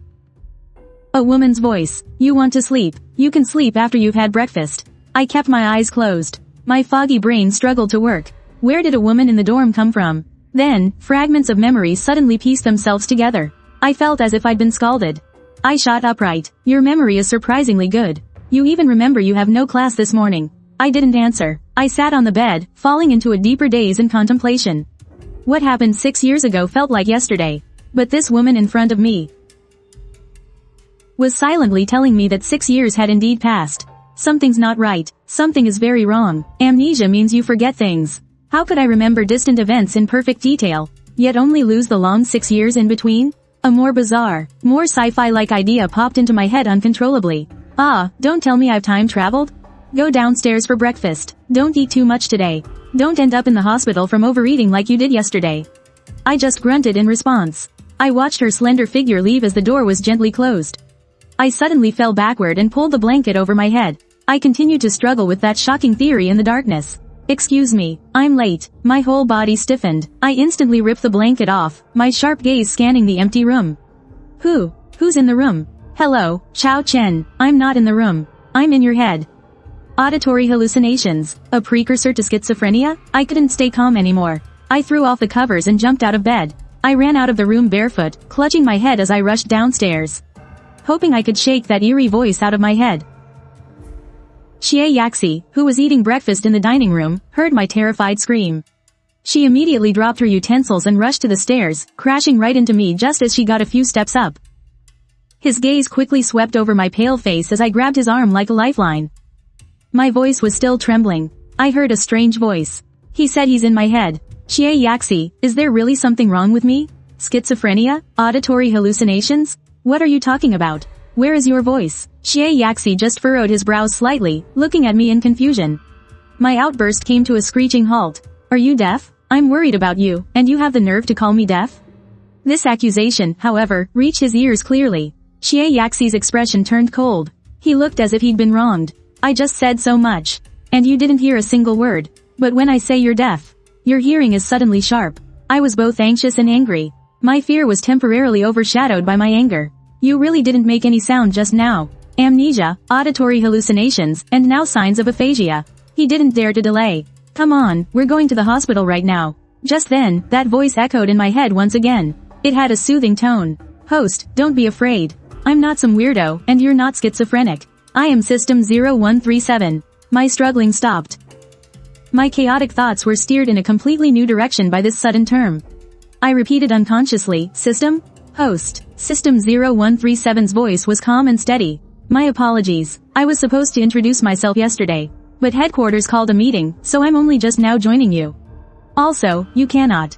[SPEAKER 1] A woman's voice. You want to sleep. You can sleep after you've had breakfast. I kept my eyes closed. My foggy brain struggled to work. Where did a woman in the dorm come from? Then, fragments of memory suddenly pieced themselves together. I felt as if I'd been scalded. I shot upright. Your memory is surprisingly good. You even remember you have no class this morning. I didn't answer. I sat on the bed, falling into a deeper daze and contemplation. What happened 6 years ago felt like yesterday. But this woman in front of me was silently telling me that 6 years had indeed passed. Something's not right. Something is very wrong. Amnesia means you forget things. How could I remember distant events in perfect detail, yet only lose the long 6 years in between? A more bizarre, more sci-fi-like idea popped into my head uncontrollably. Ah, don't tell me I've time traveled? Go downstairs for breakfast. Don't eat too much today. Don't end up in the hospital from overeating like you did yesterday. I just grunted in response. I watched her slender figure leave as the door was gently closed. I suddenly fell backward and pulled the blanket over my head. I continued to struggle with that shocking theory in the darkness. Excuse me, I'm late. My whole body stiffened. I instantly ripped the blanket off, my sharp gaze scanning the empty room. Who's in the room? Hello, Chen. I'm not in the room. I'm in your head. Auditory hallucinations, a precursor to schizophrenia? I couldn't stay calm anymore. I threw off the covers and jumped out of bed. I ran out of the room barefoot, clutching my head as I rushed downstairs, hoping I could shake that eerie voice out of my head. Xie Yaxi, who was eating breakfast in the dining room, heard my terrified scream. She immediately dropped her utensils and rushed to the stairs, crashing right into me just as she got a few steps up. His gaze quickly swept over my pale face as I grabbed his arm like a lifeline. My voice was still trembling. I heard a strange voice. He said he's in my head. Xie Yaxi, is there really something wrong with me? Schizophrenia? Auditory hallucinations? What are you talking about? Where is your voice? Xie Yaxi just furrowed his brows slightly, looking at me in confusion. My outburst came to a screeching halt. Are you deaf? I'm worried about you, and you have the nerve to call me deaf? This accusation, however, reached his ears clearly. Xie Yaxi's expression turned cold. He looked as if he'd been wronged. I just said so much. And you didn't hear a single word. But when I say you're deaf, your hearing is suddenly sharp. I was both anxious and angry. My fear was temporarily overshadowed by my anger. You really didn't make any sound just now. Amnesia, auditory hallucinations, and now signs of aphasia. He didn't dare to delay. Come on, we're going to the hospital right now. Just then, that voice echoed in my head once again. It had a soothing tone. Host, don't be afraid. I'm not some weirdo, and you're not schizophrenic. I am System 0137. My struggling stopped. My chaotic thoughts were steered in a completely new direction by this sudden term. I repeated unconsciously, System? Host. System 0137's voice was calm and steady. My apologies. I was supposed to introduce myself yesterday. But headquarters called a meeting, so I'm only just now joining you. Also, you cannot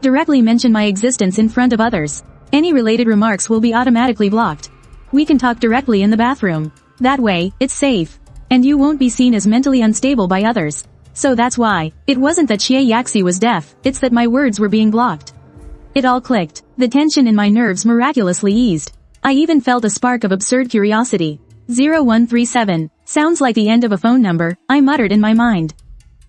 [SPEAKER 1] directly mention my existence in front of others. Any related remarks will be automatically blocked. We can talk directly in the bathroom. That way, it's safe. And you won't be seen as mentally unstable by others. So that's why. It wasn't that Xie Yaxi was deaf, it's that my words were being blocked. It all clicked. The tension in my nerves miraculously eased. I even felt a spark of absurd curiosity. 0137. Sounds like the end of a phone number, I muttered in my mind.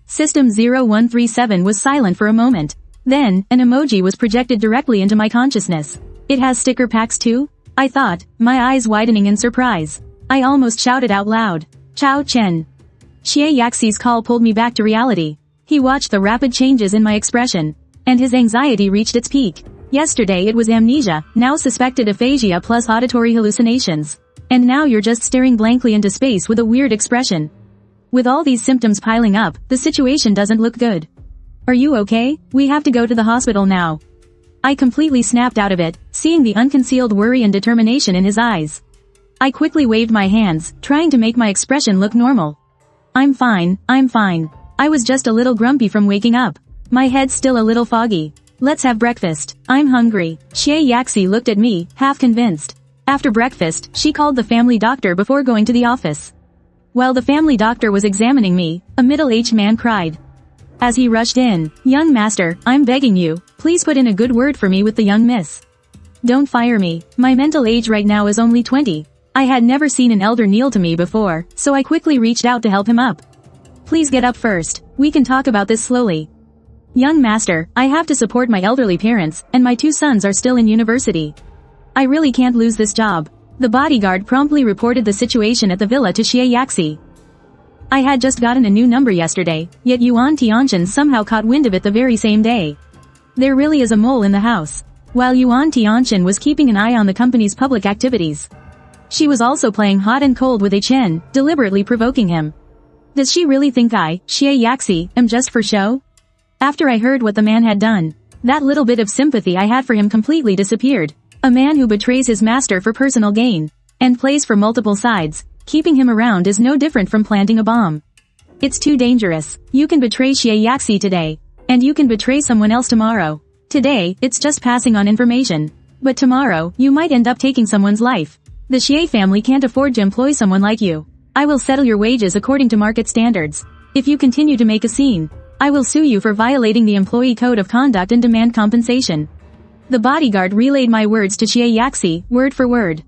[SPEAKER 1] System 0137 was silent for a moment. Then, an emoji was projected directly into my consciousness. It has sticker packs too? I thought, my eyes widening in surprise. I almost shouted out loud. Chen. Xie Yaxi's call pulled me back to reality. He watched the rapid changes in my expression. And his anxiety reached its peak. Yesterday it was amnesia, now suspected aphasia plus auditory hallucinations. And now you're just staring blankly into space with a weird expression. With all these symptoms piling up, the situation doesn't look good. Are you okay? We have to go to the hospital now. I completely snapped out of it, seeing the unconcealed worry and determination in his eyes. I quickly waved my hands, trying to make my expression look normal. I'm fine. I was just a little grumpy from waking up. My head's still a little foggy. Let's have breakfast. I'm hungry. Xie Yaxi looked at me, half convinced. After breakfast, she called the family doctor before going to the office. While the family doctor was examining me, a middle-aged man cried. As he rushed in, "Young master, I'm begging you, please put in a good word for me with the young miss. Don't fire me. My mental age right now is only 20. I had never seen an elder kneel to me before, so I quickly reached out to help him up. Please get up first. We can talk about this slowly. Young master, I have to support my elderly parents, and my 2 sons are still in university. I really can't lose this job." The bodyguard promptly reported the situation at the villa to Xie Yaxi. I had just gotten a new number yesterday, yet Yuan Tianin somehow caught wind of it the very same day. There really is a mole in the house. While Yuan Tianin was keeping an eye on the company's public activities, she was also playing hot and cold with Chen, deliberately provoking him. Does she really think I, Xie Yaxi, am just for show? After I heard what the man had done, that little bit of sympathy I had for him completely disappeared. A man who betrays his master for personal gain, and plays for multiple sides, keeping him around is no different from planting a bomb. It's too dangerous. You can betray Xie Yaxi today, and you can betray someone else tomorrow. Today, it's just passing on information. But tomorrow, you might end up taking someone's life. The Xie family can't afford to employ someone like you. I will settle your wages according to market standards. If you continue to make a scene, I will sue you for violating the employee code of conduct and demand compensation. The bodyguard relayed my words to Xie Yaxi, word for word.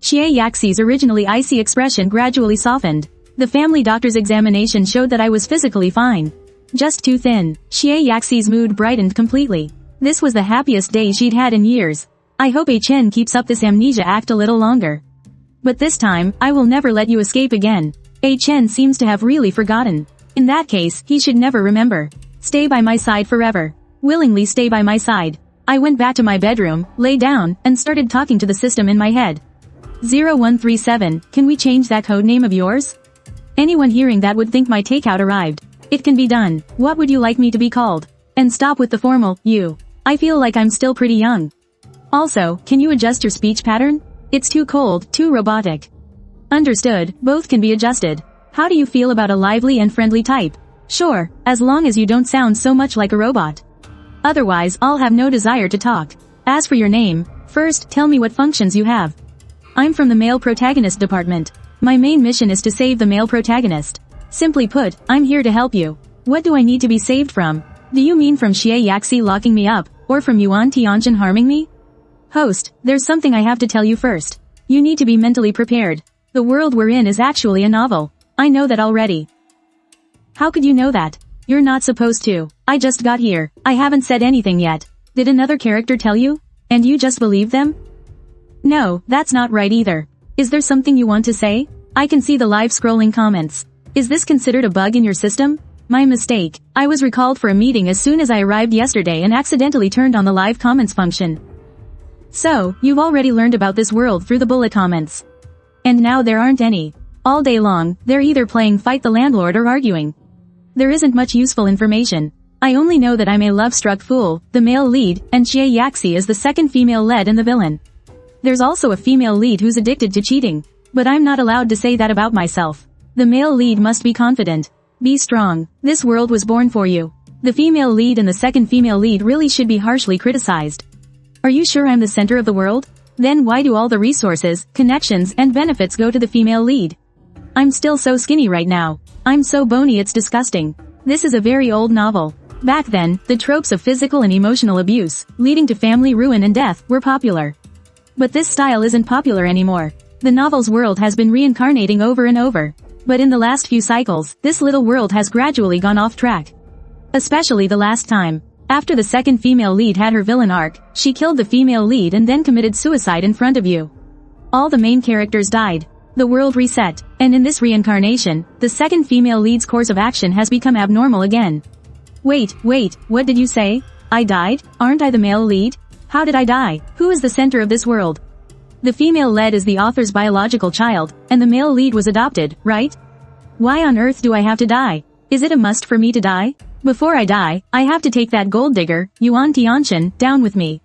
[SPEAKER 1] Xie Yaxi's originally icy expression gradually softened. The family doctor's examination showed that I was physically fine. Just too thin. Xie Yaxi's mood brightened completely. This was the happiest day she'd had in years. I hope Chen keeps up this amnesia act a little longer. But this time, I will never let you escape again. Chen seems to have really forgotten. In that case, he should never remember. Stay by my side forever. Willingly stay by my side. I went back to my bedroom, lay down, and started talking to the system in my head. 0137, can we change that code name of yours? Anyone hearing that would think my takeout arrived. It can be done. What would you like me to be called? And stop with the formal, you. I feel like I'm still pretty young. Also, can you adjust your speech pattern? It's too cold, too robotic. Understood, both can be adjusted. How do you feel about a lively and friendly type? Sure, as long as you don't sound so much like a robot. Otherwise, I'll have no desire to talk. As for your name, first, tell me what functions you have. I'm from the male protagonist department. My main mission is to save the male protagonist. Simply put, I'm here to help you. What do I need to be saved from? Do you mean from Xie Yaxi locking me up, or from Yuan Tianin harming me? Host, there's something I have to tell you first. You need to be mentally prepared. The world we're in is actually a novel. I know that already. How could you know that? You're not supposed to. I just got here. I haven't said anything yet. Did another character tell you? And you just believe them? No, that's not right either. Is there something you want to say? I can see the live scrolling comments. Is this considered a bug in your system? My mistake. I was recalled for a meeting as soon as I arrived yesterday and accidentally turned on the live comments function. So, you've already learned about this world through the bullet comments. And now there aren't any. All day long, they're either playing fight the landlord or arguing. There isn't much useful information. I only know that I'm a love-struck fool, the male lead, and Xie Yaxi is the second female lead and the villain. There's also a female lead who's addicted to cheating. But I'm not allowed to say that about myself. The male lead must be confident. Be strong. This world was born for you. The female lead and the second female lead really should be harshly criticized. Are you sure I'm the center of the world? Then why do all the resources, connections, and benefits go to the female lead? I'm still so skinny right now. I'm so bony it's disgusting. This is a very old novel. Back then, the tropes of physical and emotional abuse, leading to family ruin and death, were popular. But this style isn't popular anymore. The novel's world has been reincarnating over and over. But in the last few cycles, this little world has gradually gone off track. Especially the last time. After the second female lead had her villain arc, she killed the female lead and then committed suicide in front of you. All the main characters died. The world reset. And in this reincarnation, the second female lead's course of action has become abnormal again. Wait, what did you say? I died? Aren't I the male lead? How did I die? Who is the center of this world? The female lead is the author's biological child, and the male lead was adopted, right? Why on earth do I have to die? Is it a must for me to die? Before I die, I have to take that gold digger, Yuan Tianin, down with me.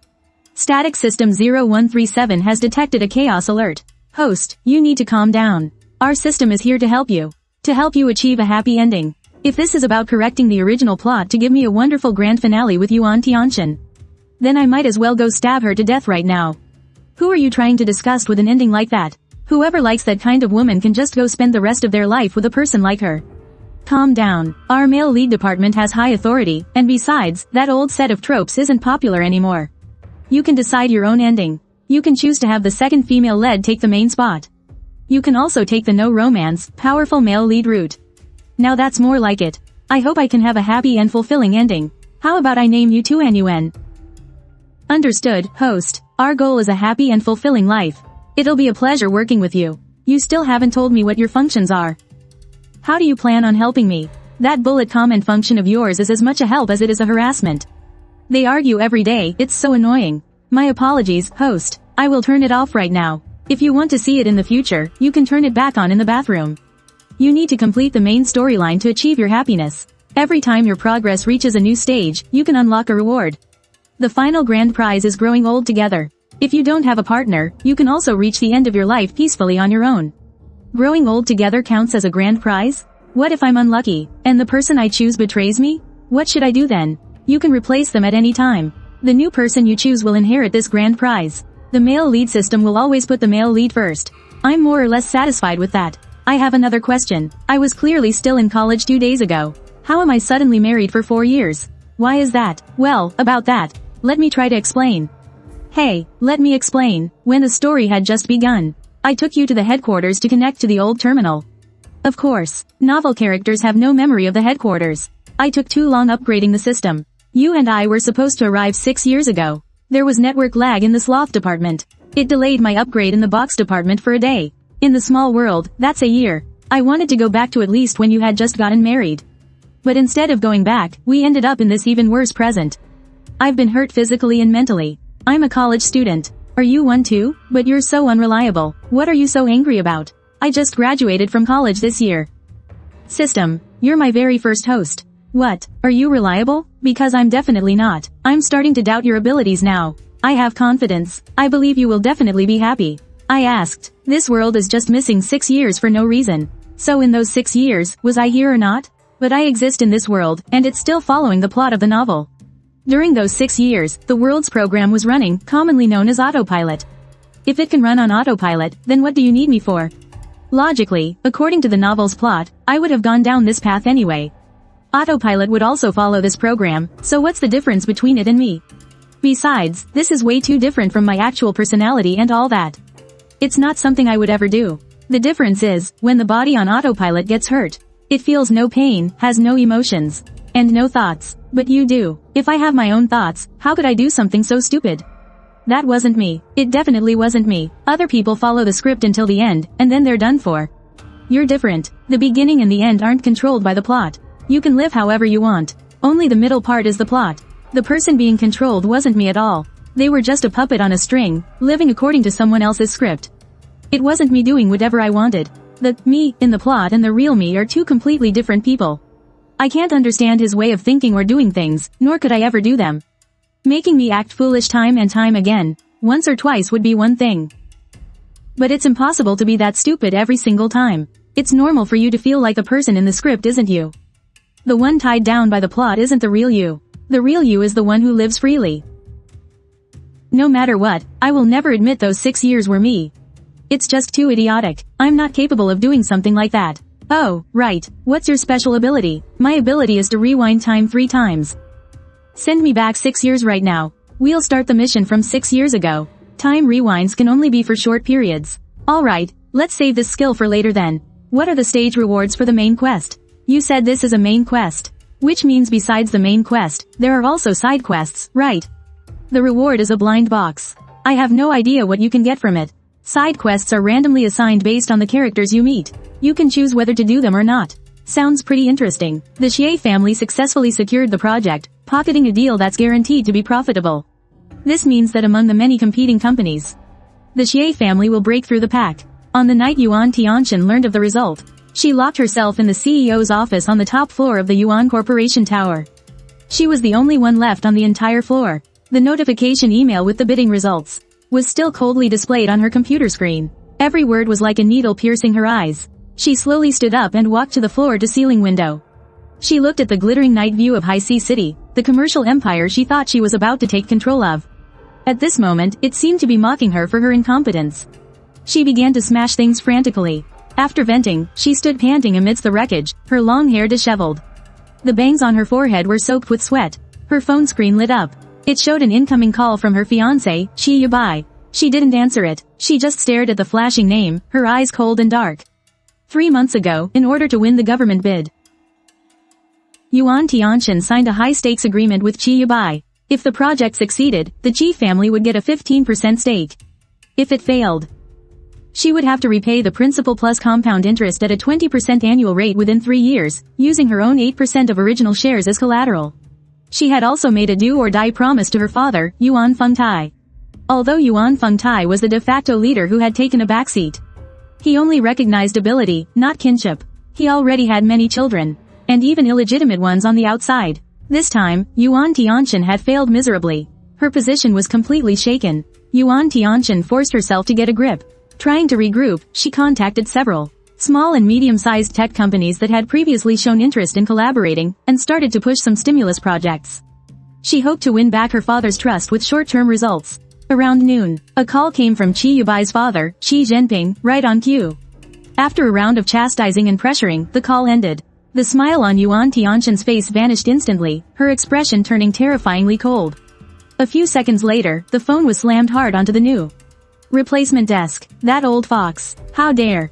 [SPEAKER 1] Static System 0137 has detected a chaos alert. Host, you need to calm down. Our system is here to help you. To help you achieve a happy ending. If this is about correcting the original plot to give me a wonderful grand finale with Yuan Tianin, then I might as well go stab her to death right now. Who are you trying to disgust with an ending like that? Whoever likes that kind of woman can just go spend the rest of their life with a person like her. Calm down. Our male lead department has high authority, and besides, that old set of tropes isn't popular anymore. You can decide your own ending. You can choose to have the second female lead take the main spot. You can also take the no romance, powerful male lead route. Now that's more like it. I hope I can have a happy and fulfilling ending. How about I name you Yuan? Understood, host. Our goal is a happy and fulfilling life. It'll be a pleasure working with you. You still haven't told me what your functions are. How do you plan on helping me? That bullet comment function of yours is as much a help as it is a harassment. They argue every day, it's so annoying. My apologies, host. I will turn it off right now. If you want to see it in the future, you can turn it back on in the bathroom. You need to complete the main storyline to achieve your happiness. Every time your progress reaches a new stage, you can unlock a reward. The final grand prize is growing old together. If you don't have a partner, you can also reach the end of your life peacefully on your own. Growing old together counts as a grand prize? What if I'm unlucky, and the person I choose betrays me? What should I do then? You can replace them at any time. The new person you choose will inherit this grand prize. The male lead system will always put the male lead first. I'm more or less satisfied with that. I have another question. I was clearly still in college 2 days ago. How am I suddenly married for 4 years? Why is that? Well, about that. Let me try to explain. Hey, let me explain. When the story had just begun, I took you to the headquarters to connect to the old terminal. Of course, novel characters have no memory of the headquarters. I took too long upgrading the system. You and I were supposed to arrive 6 years ago. There was network lag in the sloth department. It delayed my upgrade in the box department for a day. In the small world, that's a year. I wanted to go back to at least when you had just gotten married. But instead of going back, we ended up in this even worse present. I've been hurt physically and mentally. I'm a college student. Are you one too? But you're so unreliable. What are you so angry about? I just graduated from college this year. System, you're my very first host. What? Are you reliable? Because I'm definitely not. I'm starting to doubt your abilities now. I have confidence. I believe you will definitely be happy. I asked. This world is just missing 6 years for no reason. So in those 6 years, was I here or not? But I exist in this world, and it's still following the plot of the novel. During those 6 years, the world's program was running, commonly known as autopilot. If it can run on autopilot, then what do you need me for? Logically, according to the novel's plot, I would have gone down this path anyway. Autopilot would also follow this program, so what's the difference between it and me? Besides, this is way too different from my actual personality and all that. It's not something I would ever do. The difference is, when the body on autopilot gets hurt, it feels no pain, has no emotions, and no thoughts. But you do. If I have my own thoughts, how could I do something so stupid? That wasn't me. It definitely wasn't me. Other people follow the script until the end, and then they're done for. You're different. The beginning and the end aren't controlled by the plot. You can live however you want. Only the middle part is the plot. The person being controlled wasn't me at all. They were just a puppet on a string, living according to someone else's script. It wasn't me doing whatever I wanted. The me in the plot and the real me are two completely different people. I can't understand his way of thinking or doing things, nor could I ever do them. Making me act foolish time and time again, once or twice would be one thing. But it's impossible to be that stupid every single time. It's normal for you to feel like the person in the script isn't you. The one tied down by the plot isn't the real you. The real you is the one who lives freely. No matter what, I will never admit those 6 years were me. It's just too idiotic. I'm not capable of doing something like that. Oh, right. What's your special ability? My ability is to rewind time 3 times. Send me back 6 years right now. We'll start the mission from 6 years ago. Time rewinds can only be for short periods. Alright, let's save this skill for later then. What are the stage rewards for the main quest? You said this is a main quest. Which means besides the main quest, there are also side quests, right? The reward is a blind box. I have no idea what you can get from it. Side quests are randomly assigned based on the characters you meet. You can choose whether to do them or not. Sounds pretty interesting. The Qiao family successfully secured the project, pocketing a deal that's guaranteed to be profitable. This means that among the many competing companies, the Qiao family will break through the pack. On the night Yuan Tianin learned of the result, she locked herself in the CEO's office on the top floor of the Yuan Corporation Tower. She was the only one left on the entire floor. The notification email with the bidding results was still coldly displayed on her computer screen. Every word was like a needle piercing her eyes. She slowly stood up and walked to the floor-to-ceiling window. She looked at the glittering night view of High Sea City, the commercial empire she thought she was about to take control of. At this moment, it seemed to be mocking her for her incompetence. She began to smash things frantically. After venting, she stood panting amidst the wreckage, her long hair disheveled. The bangs on her forehead were soaked with sweat. Her phone screen lit up. It showed an incoming call from her fiancé, Qiao. She didn't answer it. She just stared at the flashing name, her eyes cold and dark. 3 months ago, in order to win the government bid, Yuan Tianin signed a high-stakes agreement with Qiao. If the project succeeded, the Qi family would get a 15% stake. If it failed, she would have to repay the principal plus compound interest at a 20% annual rate within 3 years, using her own 8% of original shares as collateral. She had also made a do-or-die promise to her father, Yuan Fengtai. Although Yuan Fengtai was the de facto leader who had taken a backseat, he only recognized ability, not kinship. He already had many children, and even illegitimate ones on the outside. This time, Yuan Tianin had failed miserably. Her position was completely shaken. Yuan Tianin forced herself to get a grip. Trying to regroup, she contacted several small and medium-sized tech companies that had previously shown interest in collaborating, and started to push some stimulus projects. She hoped to win back her father's trust with short-term results. Around noon, a call came from Qiao's father, Xi Jinping, right on cue. After a round of chastising and pressuring, the call ended. The smile on Yuan Tianin's face vanished instantly, her expression turning terrifyingly cold. A few seconds later, the phone was slammed hard onto the new replacement desk. That old fox. How dare.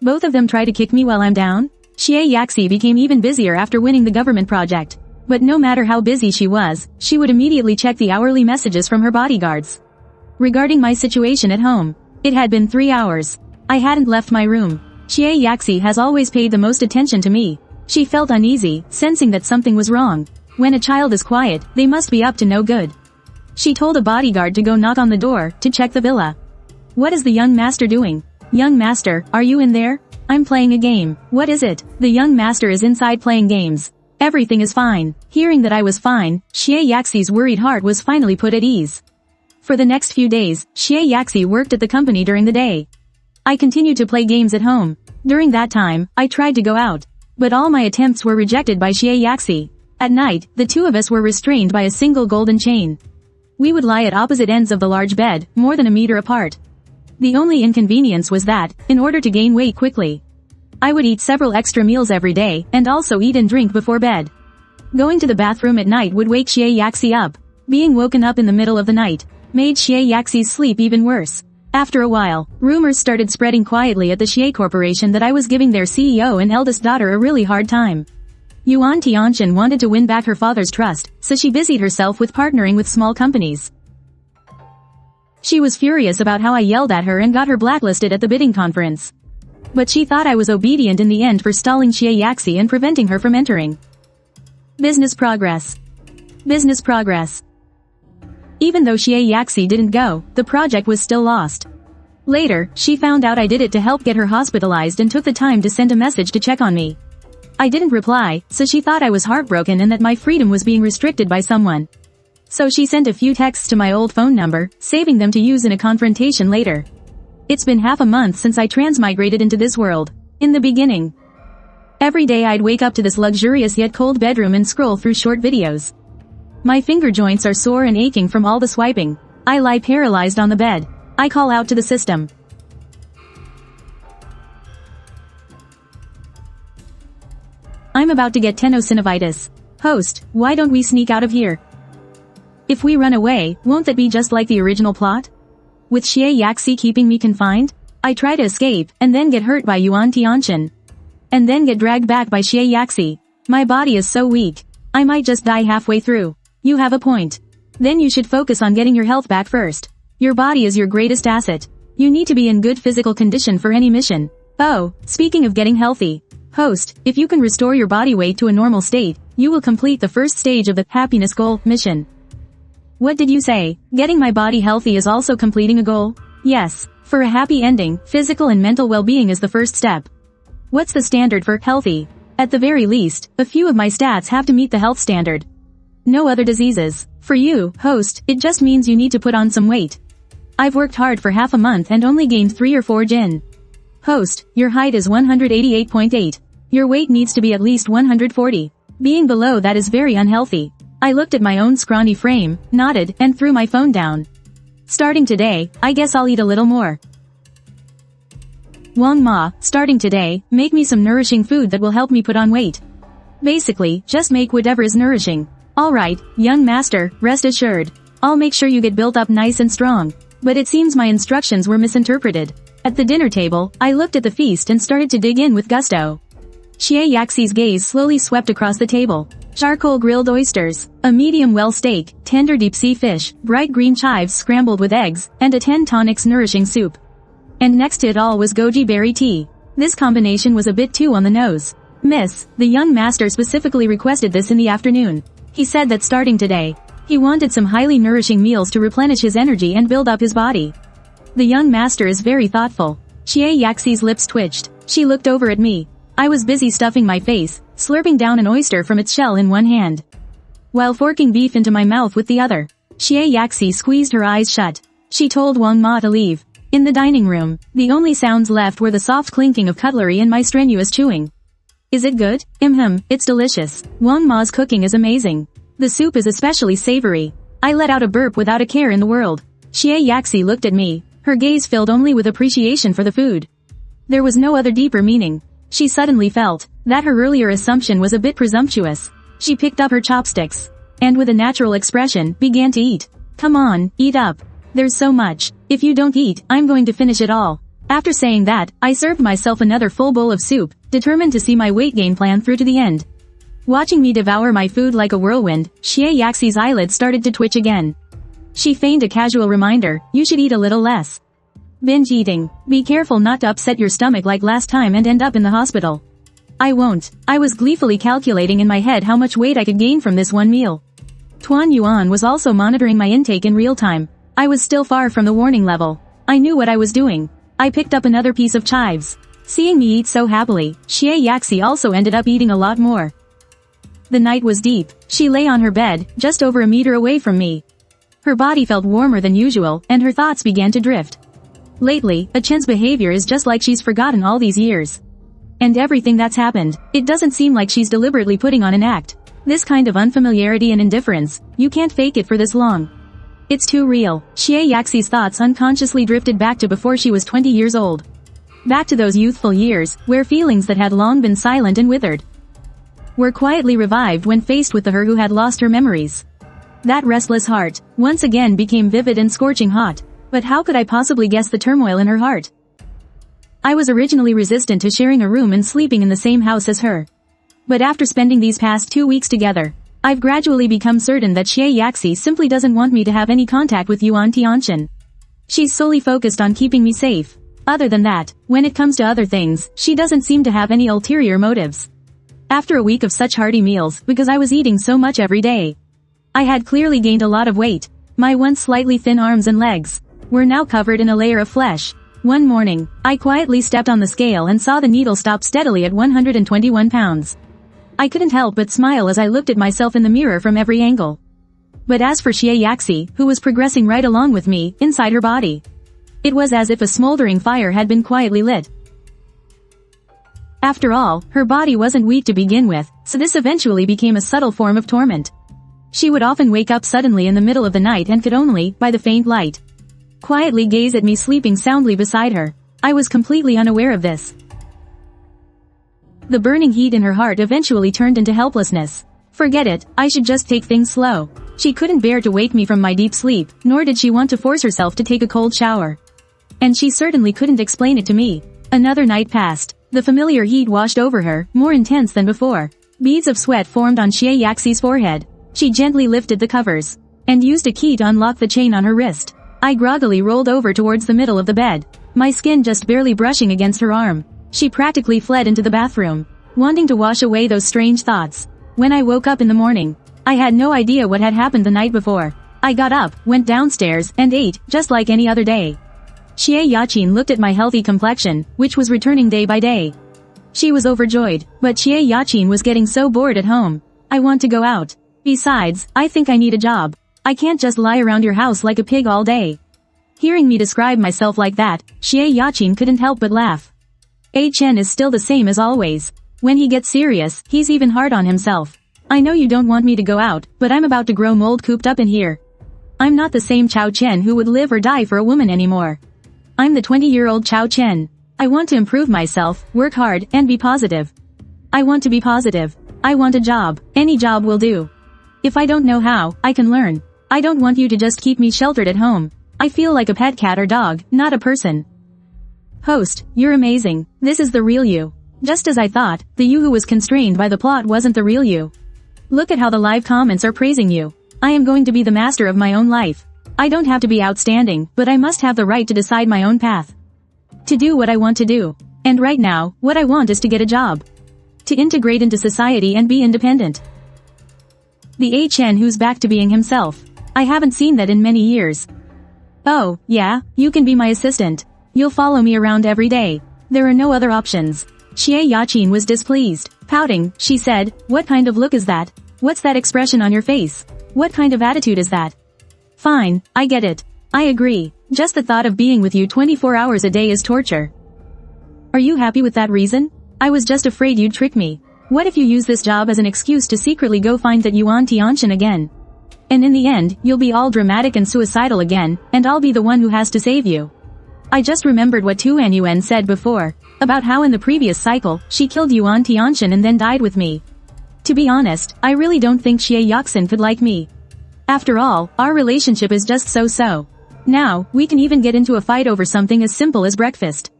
[SPEAKER 1] Both of them try to kick me while I'm down? Qiao became even busier after winning the government project. But no matter how busy she was, she would immediately check the hourly messages from her bodyguards. Regarding my situation at home, it had been 3 hours. I hadn't left my room. Qiao has always paid the most attention to me. She felt uneasy, sensing that something was wrong. When a child is quiet, they must be up to no good. She told a bodyguard to go knock on the door, to check the villa. What is the young master doing? Young master, are you in there? I'm playing a game. What is it? The young master is inside playing games. Everything is fine. Hearing that I was fine, Qiao's worried heart was finally put at ease. For the next few days, Qiao worked at the company during the day. I continued to play games at home. During that time, I tried to go out. But all my attempts were rejected by Qiao. At night, the two of us were restrained by a single golden chain. We would lie at opposite ends of the large bed, more than a meter apart. The only inconvenience was that, in order to gain weight quickly, I would eat several extra meals every day, and also eat and drink before bed. Going to the bathroom at night would wake Qiao up. Being woken up in the middle of the night made Qiao's sleep even worse. After a while, rumors started spreading quietly at the Qiao Corporation that I was giving their CEO and eldest daughter a really hard time. Yuan Tianin wanted to win back her father's trust, so she busied herself with partnering with small companies. She was furious about how I yelled at her and got her blacklisted at the bidding conference. But she thought I was obedient in the end for stalling Qiao and preventing her from entering. Business progress. Business progress. Even though Qiao didn't go, the project was still lost. Later, she found out I did it to help get her hospitalized and took the time to send a message to check on me. I didn't reply, so she thought I was heartbroken and that my freedom was being restricted by someone. So she sent a few texts to my old phone number, saving them to use in a confrontation later. It's been half a month since I transmigrated into this world. In the beginning, every day I'd wake up to this luxurious yet cold bedroom and scroll through short videos. My finger joints are sore and aching from all the swiping. I lie paralyzed on the bed. I call out to the system. I'm about to get tenosynovitis. Host, why don't we sneak out of here? If we run away, won't that be just like the original plot? With Qiao keeping me confined? I try to escape, and then get hurt by Yuan Tianin. And then get dragged back by Qiao. My body is so weak. I might just die halfway through. You have a point. Then you should focus on getting your health back first. Your body is your greatest asset. You need to be in good physical condition for any mission. Oh, speaking of getting healthy. Host, if you can restore your body weight to a normal state, you will complete the first stage of the happiness goal mission. What did you say? Getting my body healthy is also completing a goal? Yes. For a happy ending, physical and mental well-being is the first step. What's the standard for healthy? At the very least, a few of my stats have to meet the health standard. No other diseases. For you, host, it just means you need to put on some weight. I've worked hard for half a month and only gained 3 or 4 jin. Host, your height is 188.8. Your weight needs to be at least 140. Being below that is very unhealthy. I looked at my own scrawny frame, nodded, and threw my phone down. Starting today, I guess I'll eat a little more. Wang Ma, starting today, make me some nourishing food that will help me put on weight. Basically, just make whatever is nourishing. Alright, young master, rest assured. I'll make sure you get built up nice and strong. But it seems my instructions were misinterpreted. At the dinner table, I looked at the feast and started to dig in with gusto. Qiao's gaze slowly swept across the table. Charcoal grilled oysters, a medium well steak, tender deep sea fish, bright green chives scrambled with eggs, and a 10 tonics nourishing soup. And next to it all was goji berry tea. This combination was a bit too on the nose. Miss, the young master specifically requested this in the afternoon. He said that starting today, he wanted some highly nourishing meals to replenish his energy and build up his body. The young master is very thoughtful. Qiao's lips twitched. She looked over at me. I was busy stuffing my face, slurping down an oyster from its shell in one hand, while forking beef into my mouth with the other. Qiao squeezed her eyes shut. She told Wang Ma to leave. In the dining room, the only sounds left were the soft clinking of cutlery and my strenuous chewing. Is it good? It's delicious. Wang Ma's cooking is amazing. The soup is especially savory. I let out a burp without a care in the world. Qiao looked at me, her gaze filled only with appreciation for the food. There was no other deeper meaning. She suddenly felt that her earlier assumption was a bit presumptuous. She picked up her chopsticks and with a natural expression began to eat. Come on, eat up. There's so much. If you don't eat, I'm going to finish it all. After saying that, I served myself another full bowl of soup, determined to see my weight gain plan through to the end. Watching me devour my food like a whirlwind, Xie Yaxi's eyelids started to twitch again. She feigned a casual reminder, you should eat a little less. Binge eating. Be careful not to upset your stomach like last time and end up in the hospital. I won't. I was gleefully calculating in my head how much weight I could gain from this one meal. Tuan Yuan was also monitoring my intake in real time. I was still far from the warning level. I knew what I was doing. I picked up another piece of chives. Seeing me eat so happily, Xie Yaxi also ended up eating a lot more. The night was deep. She lay on her bed, just over a meter away from me. Her body felt warmer than usual, and her thoughts began to drift. Lately, Chen's behavior is just like she's forgotten all these years. And everything that's happened, it doesn't seem like she's deliberately putting on an act. This kind of unfamiliarity and indifference, you can't fake it for this long. It's too real. Xie Yaxi's thoughts unconsciously drifted back to before she was 20 years old. Back to those youthful years, where feelings that had long been silent and withered were quietly revived when faced with the her who had lost her memories. That restless heart, once again became vivid and scorching hot. But how could I possibly guess the turmoil in her heart? I was originally resistant to sharing a room and sleeping in the same house as her. But after spending these past 2 weeks together, I've gradually become certain that Xie Yaxi simply doesn't want me to have any contact with Yuan Tianin. She's solely focused on keeping me safe. Other than that, when it comes to other things, she doesn't seem to have any ulterior motives. After a week of such hearty meals, because I was eating so much every day, I had clearly gained a lot of weight. My once slightly thin arms and legs were now covered in a layer of flesh. One morning, I quietly stepped on the scale and saw the needle stop steadily at 121 pounds. I couldn't help but smile as I looked at myself in the mirror from every angle. But as for Xie Yaxi, who was progressing right along with me, inside her body, it was as if a smoldering fire had been quietly lit. After all, her body wasn't weak to begin with, so this eventually became a subtle form of torment. She would often wake up suddenly in the middle of the night and could only, by the faint light, quietly gaze at me sleeping soundly beside her. I was completely unaware of this. The burning heat in her heart eventually turned into helplessness. Forget it, I should just take things slow. She couldn't bear to wake me from my deep sleep, nor did she want to force herself to take a cold shower. And she certainly couldn't explain it to me. Another night passed. The familiar heat washed over her, more intense than before. Beads of sweat formed on Xie Yaxi's forehead. She gently lifted the covers and used a key to unlock the chain on her wrist. I groggily rolled over towards the middle of the bed, my skin just barely brushing against her arm. She practically fled into the bathroom, wanting to wash away those strange thoughts. When I woke up in the morning, I had no idea what had happened the night before. I got up, went downstairs, and ate, just like any other day. Xie Yaxin looked at my healthy complexion, which was returning day by day. She was overjoyed, but Xie Yaxin was getting so bored at home. I want to go out. Besides, I think I need a job. I can't just lie around your house like a pig all day. Hearing me describe myself like that, Xie Yaxin couldn't help but laugh. Chen is still the same as always. When he gets serious, he's even hard on himself. I know you don't want me to go out, but I'm about to grow mold cooped up in here. I'm not the same Chao Chen who would live or die for a woman anymore. I'm the 20-year-old Chao Chen. I want to improve myself, work hard, and be positive. I want to be positive. I want a job. Any job will do. If I don't know how, I can learn. I don't want you to just keep me sheltered at home. I feel like a pet cat or dog, not a person. Host, you're amazing. This is the real you. Just as I thought, the you who was constrained by the plot wasn't the real you. Look at how the live comments are praising you. I am going to be the master of my own life. I don't have to be outstanding, but I must have the right to decide my own path. To do what I want to do. And right now, what I want is to get a job. To integrate into society and be independent. The Chen who's back to being himself. I haven't seen that in many years. Oh, yeah, you can be my assistant. You'll follow me around every day. There are no other options. Xie Yaxin was displeased. Pouting, she said, what kind of look is that? What's that expression on your face? What kind of attitude is that? Fine, I get it. I agree. Just the thought of being with you 24 hours a day is torture. Are you happy with that reason? I was just afraid you'd trick me. What if you use this job as an excuse to secretly go find that Yuan Tianin again? And in the end, you'll be all dramatic and suicidal again, and I'll be the one who has to save you. I just remembered what Tuan Yuan said before. About how in the previous cycle, she killed Yuan Tianin and then died with me. To be honest, I really don't think Xie Yaxin could like me. After all, our relationship is just so-so. Now, we can even get into a fight over something as simple as breakfast.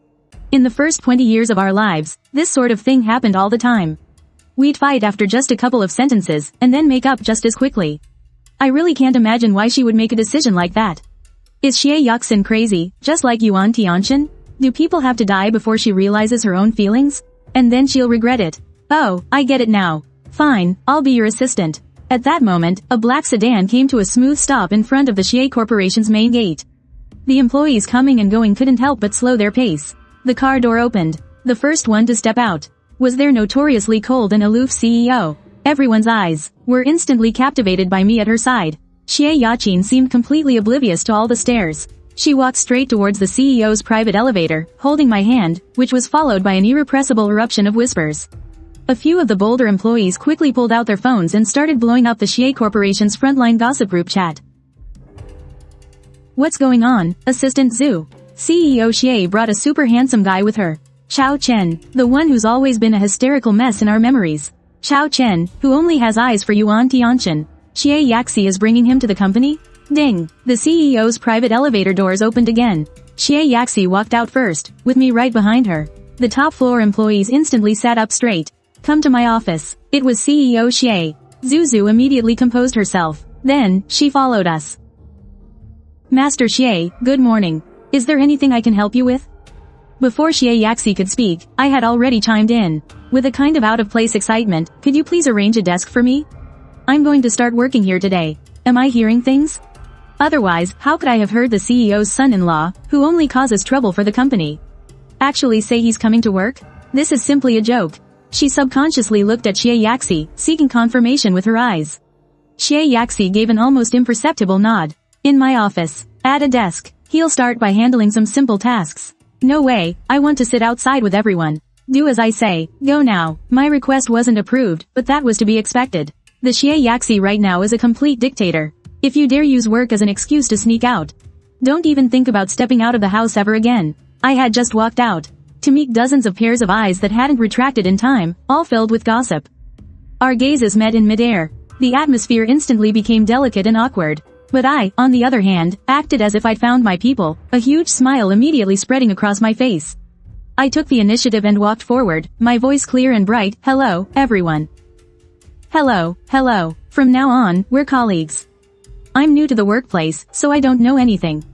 [SPEAKER 1] In the first 20 years of our lives, this sort of thing happened all the time. We'd fight after just a couple of sentences, and then make up just as quickly. I really can't imagine why she would make a decision like that. Is Xie Yaxin crazy, just like Yuan Tianin? Do people have to die before she realizes her own feelings? And then she'll regret it. Oh, I get it now. Fine, I'll be your assistant. At that moment, a black sedan came to a smooth stop in front of the Xie Corporation's main gate. The employees coming and going couldn't help but slow their pace. The car door opened. The first one to step out was their notoriously cold and aloof CEO. Everyone's eyes were instantly captivated by me at her side. Xie Yaxin seemed completely oblivious to all the stares. She walked straight towards the CEO's private elevator, holding my hand, which was followed by an irrepressible eruption of whispers. A few of the bolder employees quickly pulled out their phones and started blowing up the Xie Corporation's frontline gossip group chat. What's going on, Assistant Zhu? CEO Xie brought a super handsome guy with her. Chen, the one who's always been a hysterical mess in our memories. Chen, who only has eyes for Yuan Tianin. Xie Yaxi is bringing him to the company? Ding! The CEO's private elevator doors opened again. Xie Yaxi walked out first, with me right behind her. The top floor employees instantly sat up straight. Come to my office. It was CEO Xie. Zuzu immediately composed herself. Then, she followed us. Master Xie, good morning. Is there anything I can help you with? Before Xie Yaxi could speak, I had already chimed in. With a kind of out-of-place excitement, could you please arrange a desk for me? I'm going to start working here today. Am I hearing things? Otherwise, how could I have heard the CEO's son-in-law, who only causes trouble for the company, actually say he's coming to work? This is simply a joke. She subconsciously looked at Xie Yaxi, seeking confirmation with her eyes. Xie Yaxi gave an almost imperceptible nod. In my office. At a desk. He'll start by handling some simple tasks. No way, I want to sit outside with everyone. Do as I say. Go now. My request wasn't approved, but that was to be expected. The Xie Yaxi right now is a complete dictator. If you dare use work as an excuse to sneak out, don't even think about stepping out of the house ever again. I had just walked out to meet dozens of pairs of eyes that hadn't retracted in time, all filled with gossip. Our gazes met in midair. The atmosphere instantly became delicate and awkward. But I, on the other hand, acted as if I'd found my people, a huge smile immediately spreading across my face. I took the initiative and walked forward, my voice clear and bright. Hello, everyone. Hello. From now on, we're colleagues. I'm new to the workplace, so I don't know anything.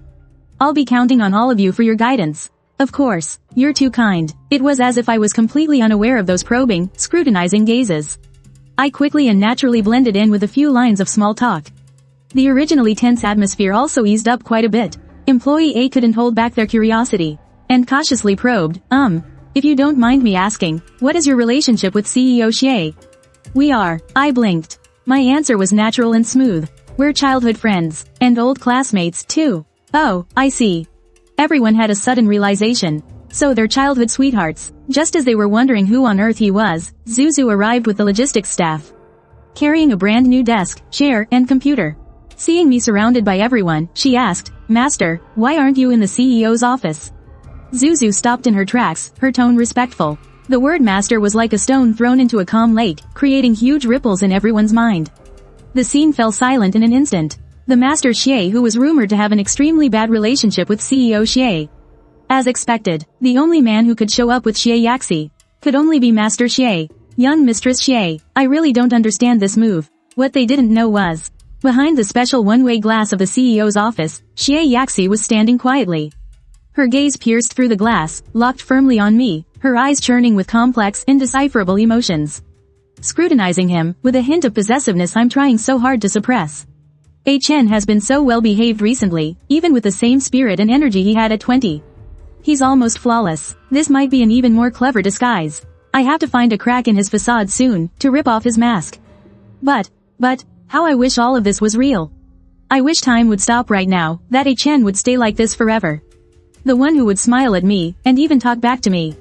[SPEAKER 1] I'll be counting on all of you for your guidance. Of course, you're too kind. It was as if I was completely unaware of those probing, scrutinizing gazes. I quickly and naturally blended in with a few lines of small talk. The originally tense atmosphere also eased up quite a bit. Employee A couldn't hold back their curiosity, and cautiously probed, if you don't mind me asking, what is your relationship with CEO Xie? We are. I blinked. My answer was natural and smooth. We're childhood friends, and old classmates, too. Oh, I see. Everyone had a sudden realization. So they're childhood sweethearts. Just as they were wondering who on earth he was, Zuzu arrived with the logistics staff, carrying a brand new desk, chair, and computer. Seeing me surrounded by everyone, she asked, Master, why aren't you in the CEO's office? Zuzu stopped in her tracks, her tone respectful. The word master was like a stone thrown into a calm lake, creating huge ripples in everyone's mind. The scene fell silent in an instant. The Master Xie, who was rumored to have an extremely bad relationship with CEO Xie. As expected, the only man who could show up with Xie Yaxi could only be Master Xie. Young Mistress Xie, I really don't understand this move. What they didn't know was, behind the special one-way glass of the CEO's office, Xie Yaxi was standing quietly. Her gaze pierced through the glass, locked firmly on me, her eyes churning with complex, indecipherable emotions. Scrutinizing him, with a hint of possessiveness I'm trying so hard to suppress. Chen has been so well behaved recently, even with the same spirit and energy he had at 20. He's almost flawless. This might be an even more clever disguise. I have to find a crack in his facade soon, to rip off his mask. But, how I wish all of this was real. I wish time would stop right now, that Chen would stay like this forever. The one who would smile at me, and even talk back to me.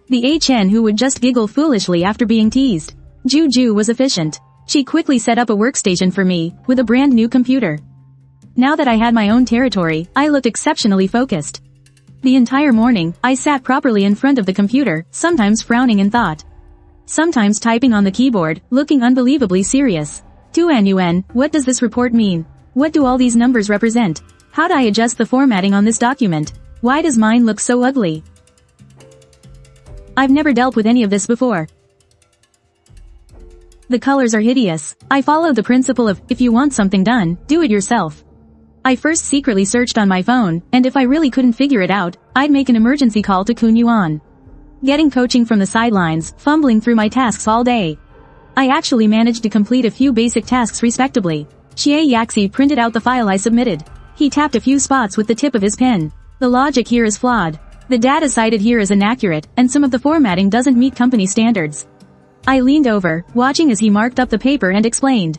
[SPEAKER 1] The Chen who would just giggle foolishly after being teased. Juju was efficient. She quickly set up a workstation for me, with a brand new computer. Now that I had my own territory, I looked exceptionally focused. The entire morning, I sat properly in front of the computer, sometimes frowning in thought. Sometimes typing on the keyboard, looking unbelievably serious. Yuan, what does this report mean? What do all these numbers represent? How do I adjust the formatting on this document? Why does mine look so ugly? I've never dealt with any of this before. The colors are hideous. I followed the principle of, if you want something done, do it yourself. I first secretly searched on my phone, and if I really couldn't figure it out, I'd make an emergency call to Kun Yuan. Getting coaching from the sidelines, fumbling through my tasks all day. I actually managed to complete a few basic tasks respectably. Qiao printed out the file I submitted. He tapped a few spots with the tip of his pen. The logic here is flawed. The data cited here is inaccurate, and some of the formatting doesn't meet company standards. I leaned over, watching as he marked up the paper and explained.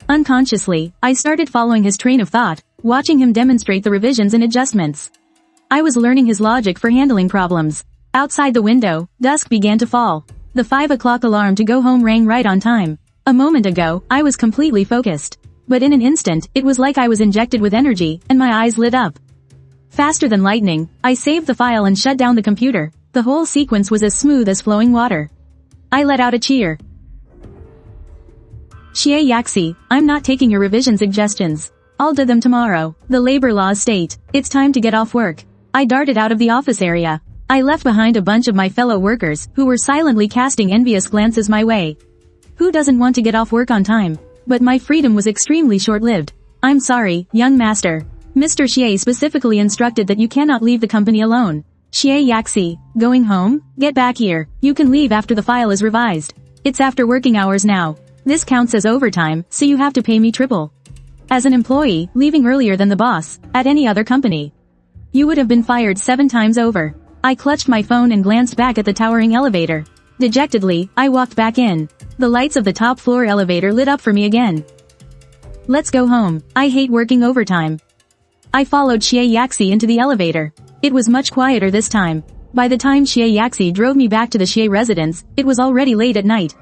[SPEAKER 1] Unconsciously, I started following his train of thought, watching him demonstrate the revisions and adjustments. I was learning his logic for handling problems. Outside the window, dusk began to fall. The 5 o'clock alarm to go home rang right on time. A moment ago, I was completely focused. But in an instant, it was like I was injected with energy, and my eyes lit up. Faster than lightning, I saved the file and shut down the computer. The whole sequence was as smooth as flowing water. I let out a cheer. Qiao, I'm not taking your revision suggestions. I'll do them tomorrow. The labor laws state, it's time to get off work. I darted out of the office area. I left behind a bunch of my fellow workers, who were silently casting envious glances my way. Who doesn't want to get off work on time? But my freedom was extremely short-lived. I'm sorry, young master. Mr. Xie specifically instructed that you cannot leave the company alone. Qiao, going home? Get back here. You can leave after the file is revised. It's after working hours now. This counts as overtime, so you have to pay me triple. As an employee, leaving earlier than the boss, at any other company, you would have been fired 7 times over. I clutched my phone and glanced back at the towering elevator. Dejectedly, I walked back in. The lights of the top floor elevator lit up for me again. Let's go home. I hate working overtime. I followed Qiao into the elevator. It was much quieter this time. By the time Qiao drove me back to the Xie residence, it was already late at night.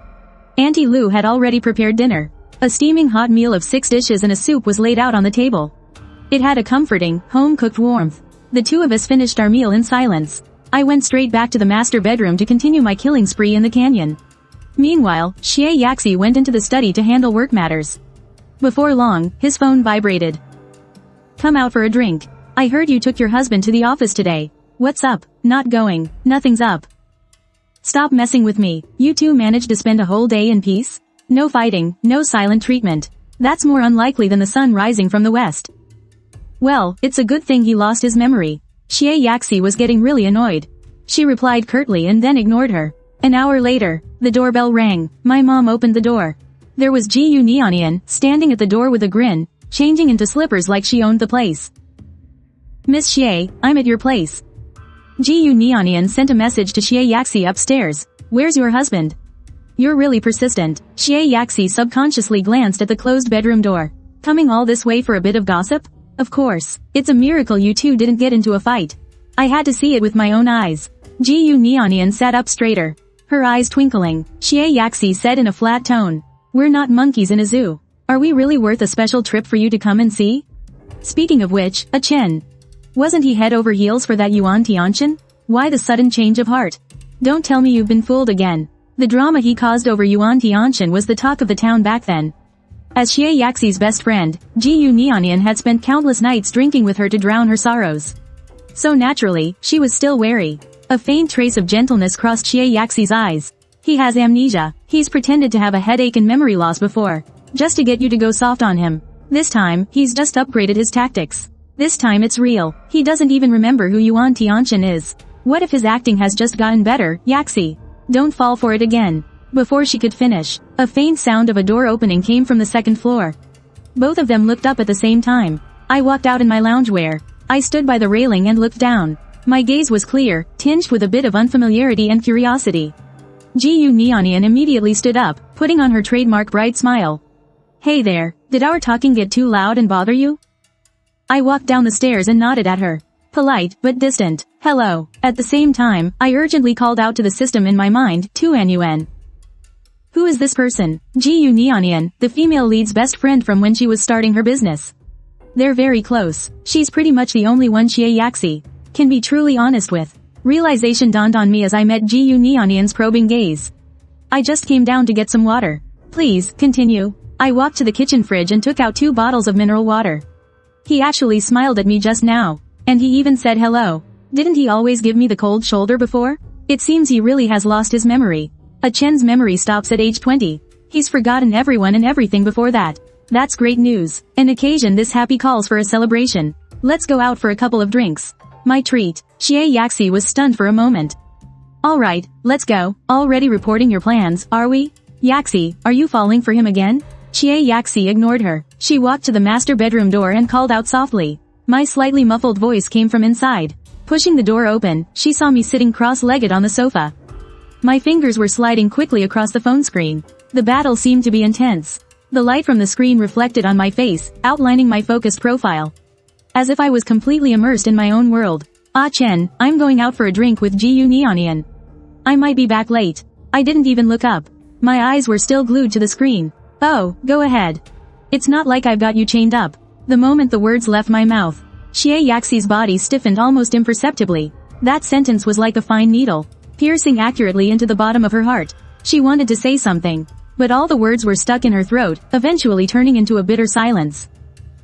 [SPEAKER 1] Auntie Lu had already prepared dinner. A steaming hot meal of 6 dishes and a soup was laid out on the table. It had a comforting, home-cooked warmth. The two of us finished our meal in silence. I went straight back to the master bedroom to continue my killing spree in the canyon. Meanwhile, Qiao went into the study to handle work matters. Before long, his phone vibrated. Come out for a drink. I heard you took your husband to the office today. What's up? Not going. Nothing's up. Stop messing with me. You two managed to spend a whole day in peace? No fighting, no silent treatment. That's more unlikely than the sun rising from the west. Well, it's a good thing he lost his memory. Qiao was getting really annoyed. She replied curtly and then ignored her. An hour later, the doorbell rang. My mom opened the door. There was Yuan Tianin, standing at the door with a grin, changing into slippers like she owned the place. Miss Xie, I'm at your place. Yuan Tianin sent a message to Qiao upstairs. Where's your husband? You're really persistent. Qiao subconsciously glanced at the closed bedroom door. Coming all this way for a bit of gossip? Of course. It's a miracle you two didn't get into a fight. I had to see it with my own eyes. Yuan Tianin sat up straighter. Her eyes twinkling. Qiao said in a flat tone. We're not monkeys in a zoo. Are we really worth a special trip for you to come and see? Speaking of which, a Chen. Wasn't he head over heels for that Yuan Tianin? Why the sudden change of heart? Don't tell me you've been fooled again. The drama he caused over Yuan Tianin was the talk of the town back then. As Qiao's best friend, Yuan Tianin had spent countless nights drinking with her to drown her sorrows. So naturally, she was still wary. A faint trace of gentleness crossed Qiao's eyes. He has amnesia. He's pretended to have a headache and memory loss before, just to get you to go soft on him. This time, he's just upgraded his tactics. This time it's real. He doesn't even remember who Yuan Tianin is. What if his acting has just gotten better, Yaxi? Don't fall for it again. Before she could finish, a faint sound of a door opening came from the second floor. Both of them looked up at the same time. I walked out in my loungewear. I stood by the railing and looked down. My gaze was clear, tinged with a bit of unfamiliarity and curiosity. Yuan Tianin immediately stood up, putting on her trademark bright smile. Hey there, did our talking get too loud and bother you? I walked down the stairs and nodded at her. Polite, but distant. Hello. At the same time, I urgently called out to the system in my mind, Yuan. Who is this person? Yuan Tianin, the female lead's best friend from when she was starting her business. They're very close. She's pretty much the only one Qiao can be truly honest with. Realization dawned on me as I met Yuan Tianin's probing gaze. I just came down to get some water. Please, continue. I walked to the kitchen fridge and took out 2 bottles of mineral water. He actually smiled at me just now. And he even said hello. Didn't he always give me the cold shoulder before? It seems he really has lost his memory. A Chen's memory stops at age 20. He's forgotten everyone and everything before that. That's great news. An occasion this happy calls for a celebration. Let's go out for a couple of drinks. My treat. Qiao was stunned for a moment. Alright, let's go. Already reporting your plans, are we? Yaxi, are you falling for him again? Qiao ignored her. She walked to the master bedroom door and called out softly. My slightly muffled voice came from inside. Pushing the door open, she saw me sitting cross-legged on the sofa. My fingers were sliding quickly across the phone screen. The battle seemed to be intense. The light from the screen reflected on my face, outlining my focused profile. As if I was completely immersed in my own world. Ah Chen, I'm going out for a drink with Yuan Tianin. I might be back late. I didn't even look up. My eyes were still glued to the screen. Oh, go ahead. It's not like I've got you chained up. The moment the words left my mouth, Qiao's body stiffened almost imperceptibly. That sentence was like a fine needle, piercing accurately into the bottom of her heart. She wanted to say something, but all the words were stuck in her throat, eventually turning into a bitter silence.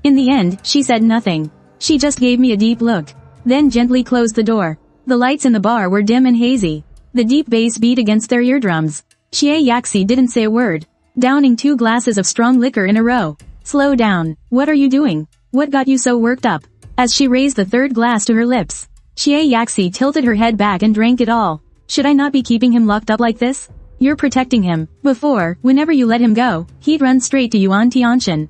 [SPEAKER 1] In the end, she said nothing. She just gave me a deep look, then gently closed the door. The lights in the bar were dim and hazy. The deep bass beat against their eardrums. Qiao didn't say a word, downing 2 glasses of strong liquor in a row. Slow down. What are you doing? What got you so worked up? As she raised the 3rd glass to her lips, Qiao tilted her head back and drank it all. Should I not be keeping him locked up like this? You're protecting him. Before, whenever you let him go, he'd run straight to Yuan Tianin.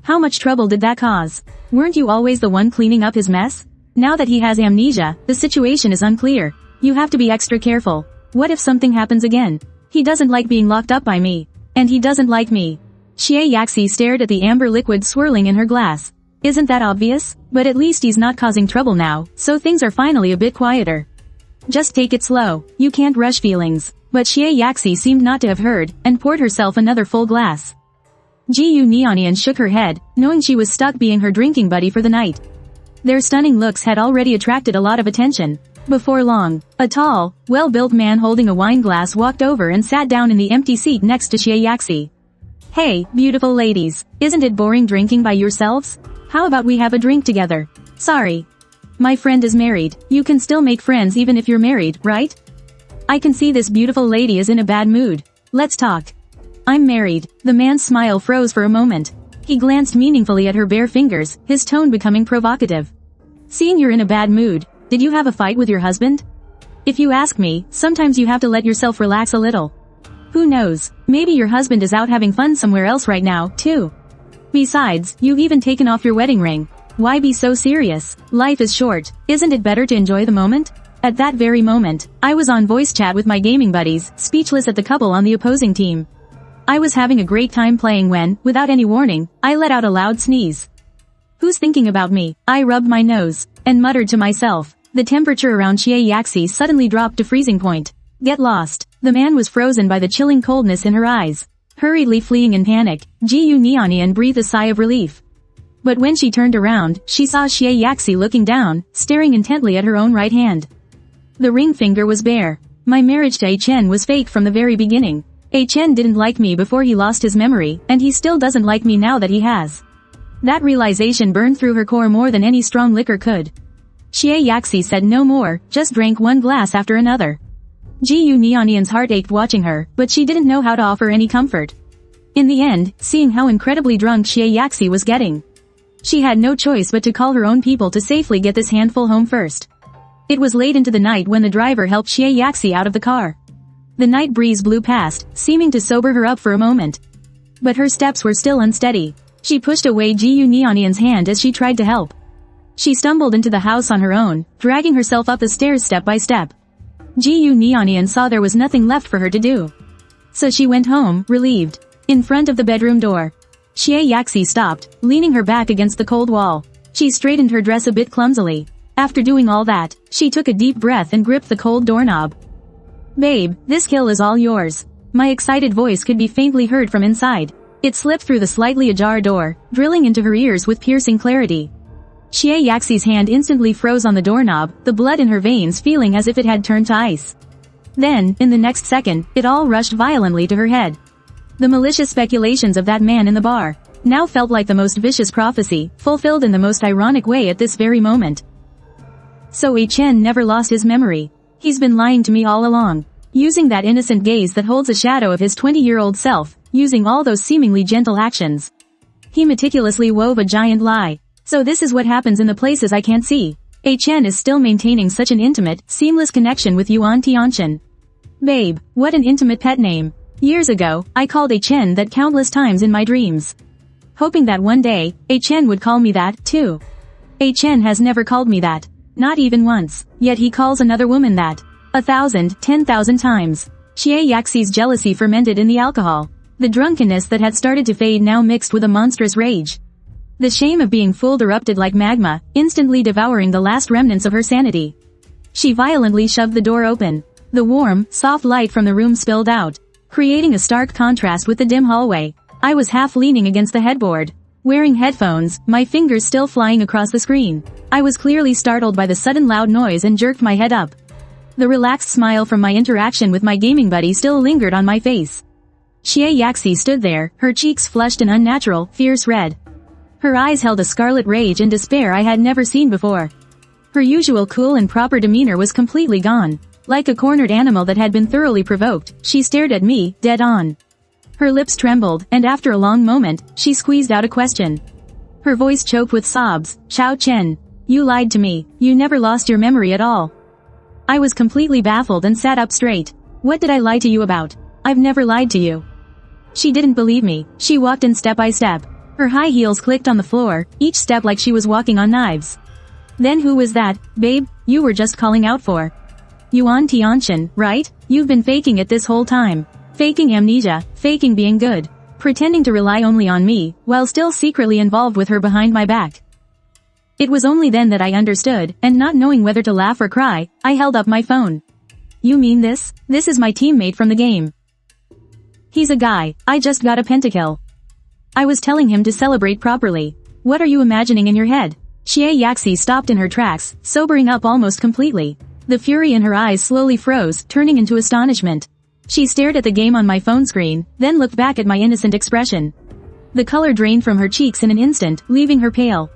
[SPEAKER 1] How much trouble did that cause? Weren't you always the one cleaning up his mess? Now that he has amnesia, the situation is unclear. You have to be extra careful. What if something happens again? He doesn't like being locked up by me. And he doesn't like me. Qiao stared at the amber liquid swirling in her glass. Isn't that obvious? But at least he's not causing trouble now, so things are finally a bit quieter. Just take it slow. You can't rush feelings. But Qiao seemed not to have heard, and poured herself another full glass. Yuan Tianin shook her head, knowing she was stuck being her drinking buddy for the night. Their stunning looks had already attracted a lot of attention. Before long, a tall, well-built man holding a wine glass walked over and sat down in the empty seat next to Qiao. Hey, beautiful ladies, isn't it boring drinking by yourselves? How about we have a drink together? Sorry. My friend is married. You can still make friends even if you're married, right? I can see this beautiful lady is in a bad mood. Let's talk. I'm married. The man's smile froze for a moment. He glanced meaningfully at her bare fingers, his tone becoming provocative. Seeing you're in a bad mood, did you have a fight with your husband? If you ask me, sometimes you have to let yourself relax a little. Who knows, maybe your husband is out having fun somewhere else right now, too. Besides, you've even taken off your wedding ring. Why be so serious? Life is short. Isn't it better to enjoy the moment? At that very moment, I was on voice chat with my gaming buddies, speechless at the couple on the opposing team. I was having a great time playing when, without any warning, I let out a loud sneeze. Who's thinking about me? I rubbed my nose, and muttered to myself. The temperature around Qiao suddenly dropped to freezing point. Get lost. The man was frozen by the chilling coldness in her eyes. Hurriedly fleeing in panic, Yuan Tianin breathed a sigh of relief. But when she turned around, she saw Qiao looking down, staring intently at her own right hand. The ring finger was bare. My marriage to Chen was fake from the very beginning. Chen didn't like me before he lost his memory, and he still doesn't like me now that he has. That realization burned through her core more than any strong liquor could. Qiao said no more, just drank one glass after another. Yuan Tianin's heart ached watching her, but she didn't know how to offer any comfort. In the end, seeing how incredibly drunk Qiao was getting, she had no choice but to call her own people to safely get this handful home first. It was late into the night when the driver helped Qiao out of the car. The night breeze blew past, seeming to sober her up for a moment. But her steps were still unsteady. She pushed away Yuan Tianin's hand as she tried to help. She stumbled into the house on her own, dragging herself up the stairs step by step. Yuan Tianin saw there was nothing left for her to do. So she went home, relieved. In front of the bedroom door, Qiao stopped, leaning her back against the cold wall. She straightened her dress a bit clumsily. After doing all that, she took a deep breath and gripped the cold doorknob. Babe, this kill is all yours. My excited voice could be faintly heard from inside. It slipped through the slightly ajar door, drilling into her ears with piercing clarity. Xie Yaxi's hand instantly froze on the doorknob, the blood in her veins feeling as if it had turned to ice. Then, in the next second, it all rushed violently to her head. The malicious speculations of that man in the bar now felt like the most vicious prophecy, fulfilled in the most ironic way at this very moment. So Chen never lost his memory. He's been lying to me all along. Using that innocent gaze that holds a shadow of his 20-year-old self, using all those seemingly gentle actions. He meticulously wove a giant lie. So this is what happens in the places I can't see. Chen is still maintaining such an intimate, seamless connection with Yuan Tianin. Babe, what an intimate pet name. Years ago, I called Chen that countless times in my dreams. Hoping that one day, Chen would call me that, too. Chen has never called me that. Not even once. Yet he calls another woman that. 1,000, 10,000 times. Xie Yaxi's jealousy fermented in the alcohol. The drunkenness that had started to fade now mixed with a monstrous rage. The shame of being fooled erupted like magma, instantly devouring the last remnants of her sanity. She violently shoved the door open. The warm, soft light from the room spilled out, creating a stark contrast with the dim hallway. I was half leaning against the headboard, wearing headphones, my fingers still flying across the screen. I was clearly startled by the sudden loud noise and jerked my head up. The relaxed smile from my interaction with my gaming buddy still lingered on my face. Xie Yaxi stood there, her cheeks flushed an unnatural, fierce red. Her eyes held a scarlet rage and despair I had never seen before. Her usual cool and proper demeanor was completely gone. Like a cornered animal that had been thoroughly provoked, she stared at me, dead on. Her lips trembled, and after a long moment, she squeezed out a question. Her voice choked with sobs, Qiao Chen. You lied to me, you never lost your memory at all. I was completely baffled and sat up straight. What did I lie to you about? I've never lied to you. She didn't believe me, she walked in step by step. Her high heels clicked on the floor, each step like she was walking on knives. Then who was that, babe, you were just calling out for? Yuan Tianin, right? You've been faking it this whole time. Faking amnesia, faking being good. Pretending to rely only on me, while still secretly involved with her behind my back. It was only then that I understood, and not knowing whether to laugh or cry, I held up my phone. You mean this? This is my teammate from the game. He's a guy, I just got a pentakill. I was telling him to celebrate properly. What are you imagining in your head? Xie Yaxi stopped in her tracks, sobering up almost completely. The fury in her eyes slowly froze, turning into astonishment. She stared at the game on my phone screen, then looked back at my innocent expression. The color drained from her cheeks in an instant, leaving her pale.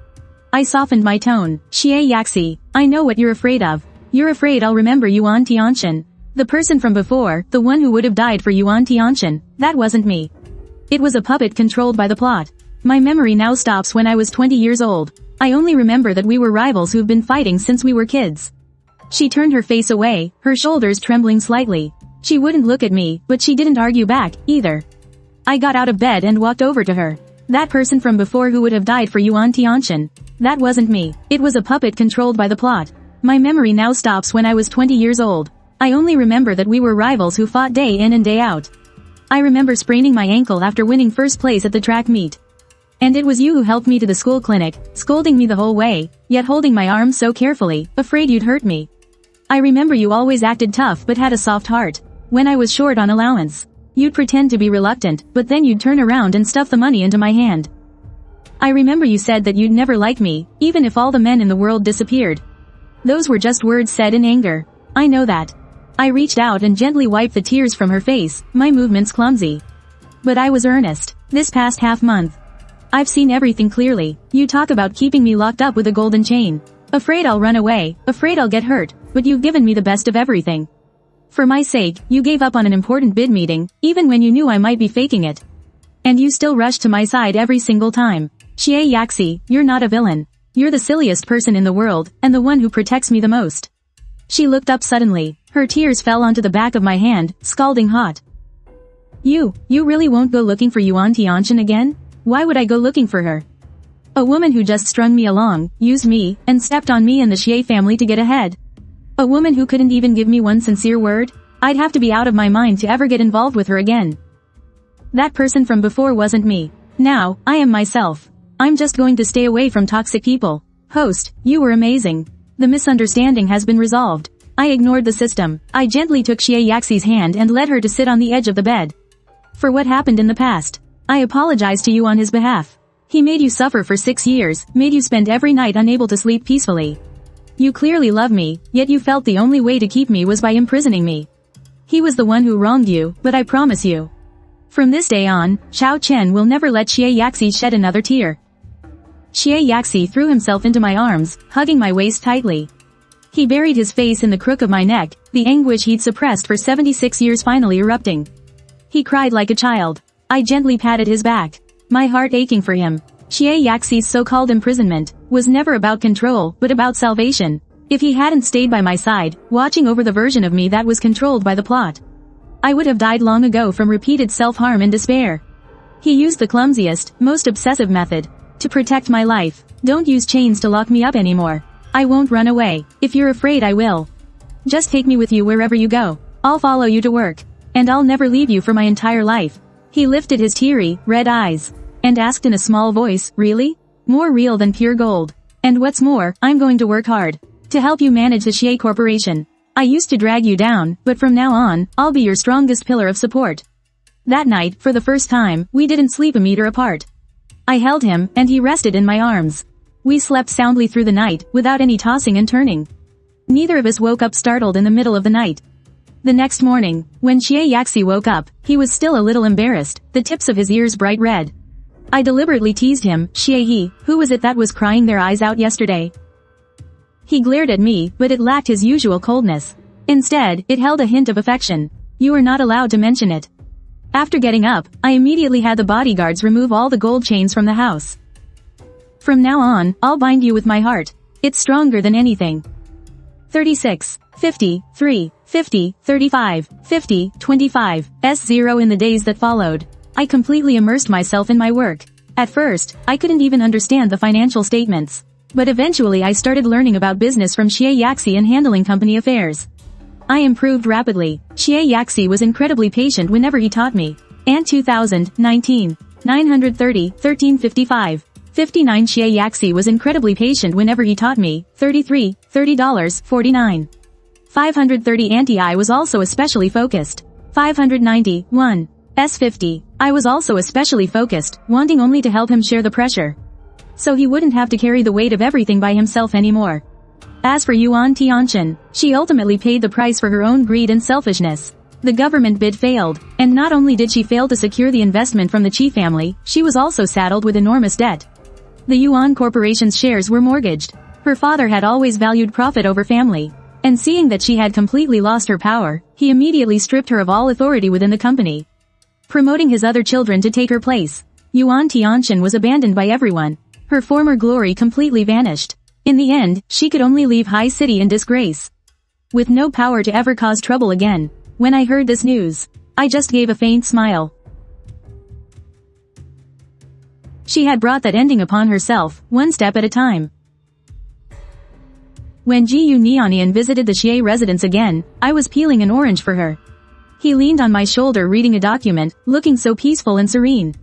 [SPEAKER 1] I softened my tone. Xie Yaxi, I know what you're afraid of. You're afraid I'll remember Yuan Tianin. The person from before, the one who would have died for Yuan Tianin, that wasn't me. It was a puppet controlled by the plot. My memory now stops when I was 20 years old. I only remember that we were rivals who've been fighting since we were kids. She turned her face away, her shoulders trembling slightly. She wouldn't look at me, but she didn't argue back, either. I got out of bed and walked over to her. That person from before who would have died for Yuan Tianin. That wasn't me. It was a puppet controlled by the plot. My memory now stops when I was 20 years old. I only remember that we were rivals who fought day in and day out. I remember spraining my ankle after winning first place at the track meet. And it was you who helped me to the school clinic, scolding me the whole way, yet holding my arm so carefully, afraid you'd hurt me. I remember you always acted tough but had a soft heart. When I was short on allowance, you'd pretend to be reluctant, but then you'd turn around and stuff the money into my hand. I remember you said that you'd never like me, even if all the men in the world disappeared. Those were just words said in anger. I know that. I reached out and gently wiped the tears from her face, my movements clumsy. But I was earnest. This past half month, I've seen everything clearly. You talk about keeping me locked up with a golden chain. Afraid I'll run away, afraid I'll get hurt, but you've given me the best of everything. For my sake, you gave up on an important bid meeting, even when you knew I might be faking it. And you still rushed to my side every single time. Xie Yaxi, you're not a villain. You're the silliest person in the world, and the one who protects me the most. She looked up suddenly. Her tears fell onto the back of my hand, scalding hot. You really won't go looking for Yuan Tianin again? Why would I go looking for her? A woman who just strung me along, used me, and stepped on me and the Xie family to get ahead. A woman who couldn't even give me one sincere word? I'd have to be out of my mind to ever get involved with her again. That person from before wasn't me. Now, I am myself. I'm just going to stay away from toxic people. Host, you were amazing. The misunderstanding has been resolved. I ignored the system. I gently took Xie Yaxi's hand and led her to sit on the edge of the bed. For what happened in the past, I apologize to you on his behalf. He made you suffer for 6 years, made you spend every night unable to sleep peacefully. You clearly love me, yet you felt the only way to keep me was by imprisoning me. He was the one who wronged you, but I promise you. From this day on, Chen will never let Xie Yaxi shed another tear. Xie Yaxi threw himself into my arms, hugging my waist tightly. He buried his face in the crook of my neck, the anguish he'd suppressed for 76 years finally erupting. He cried like a child. I gently patted his back, my heart aching for him. Xie Yaxi's so-called imprisonment was never about control, but about salvation. If he hadn't stayed by my side, watching over the version of me that was controlled by the plot, I would have died long ago from repeated self-harm and despair. He used the clumsiest, most obsessive method to protect my life. Don't use chains to lock me up anymore. I won't run away. If you're afraid, I will. Just take me with you wherever you go. I'll follow you to work. And I'll never leave you for my entire life. He lifted his teary, red eyes and asked in a small voice, really? More real than pure gold. And what's more, I'm going to work hard to help you manage the Xie Corporation. I used to drag you down, but from now on, I'll be your strongest pillar of support. That night, for the first time, we didn't sleep a meter apart. I held him, and he rested in my arms. We slept soundly through the night, without any tossing and turning. Neither of us woke up startled in the middle of the night. The next morning, when Xie Yaxi woke up, he was still a little embarrassed, the tips of his ears bright red. I deliberately teased him, Xie, who was it that was crying their eyes out yesterday? He glared at me, but it lacked his usual coldness. Instead, it held a hint of affection. You are not allowed to mention it. After getting up, I immediately had the bodyguards remove all the gold chains from the house. From now on, I'll bind you with my heart. It's stronger than anything. 36, 50, 3, 50, 35, 50, 25, S0 in the days that followed. I completely immersed myself in my work. At first, I couldn't even understand the financial statements. But eventually I started learning about business from Xie Yaxi and handling company affairs. I improved rapidly. Xie Yaxi was incredibly patient whenever he taught me. And 2019, 930, 1355. 59 Xie Yaxi was incredibly patient whenever he taught me. 33, $30, 49. 530 Anti-I was also especially focused. 590, 1. S50. I was also especially focused, wanting only to help him share the pressure. So he wouldn't have to carry the weight of everything by himself anymore. As for Yuan Tianin, she ultimately paid the price for her own greed and selfishness. The government bid failed, and not only did she fail to secure the investment from the Qi family, she was also saddled with enormous debt. The Yuan Corporation's shares were mortgaged. Her father had always valued profit over family. And seeing that she had completely lost her power, he immediately stripped her of all authority within the company, promoting his other children to take her place. Yuan Tianin was abandoned by everyone. Her former glory completely vanished. In the end, she could only leave High City in disgrace, with no power to ever cause trouble again. When I heard this news, I just gave a faint smile. She had brought that ending upon herself, one step at a time. When Yuan Tianin visited the Xie residence again, I was peeling an orange for her. He leaned on my shoulder reading a document, looking so peaceful and serene.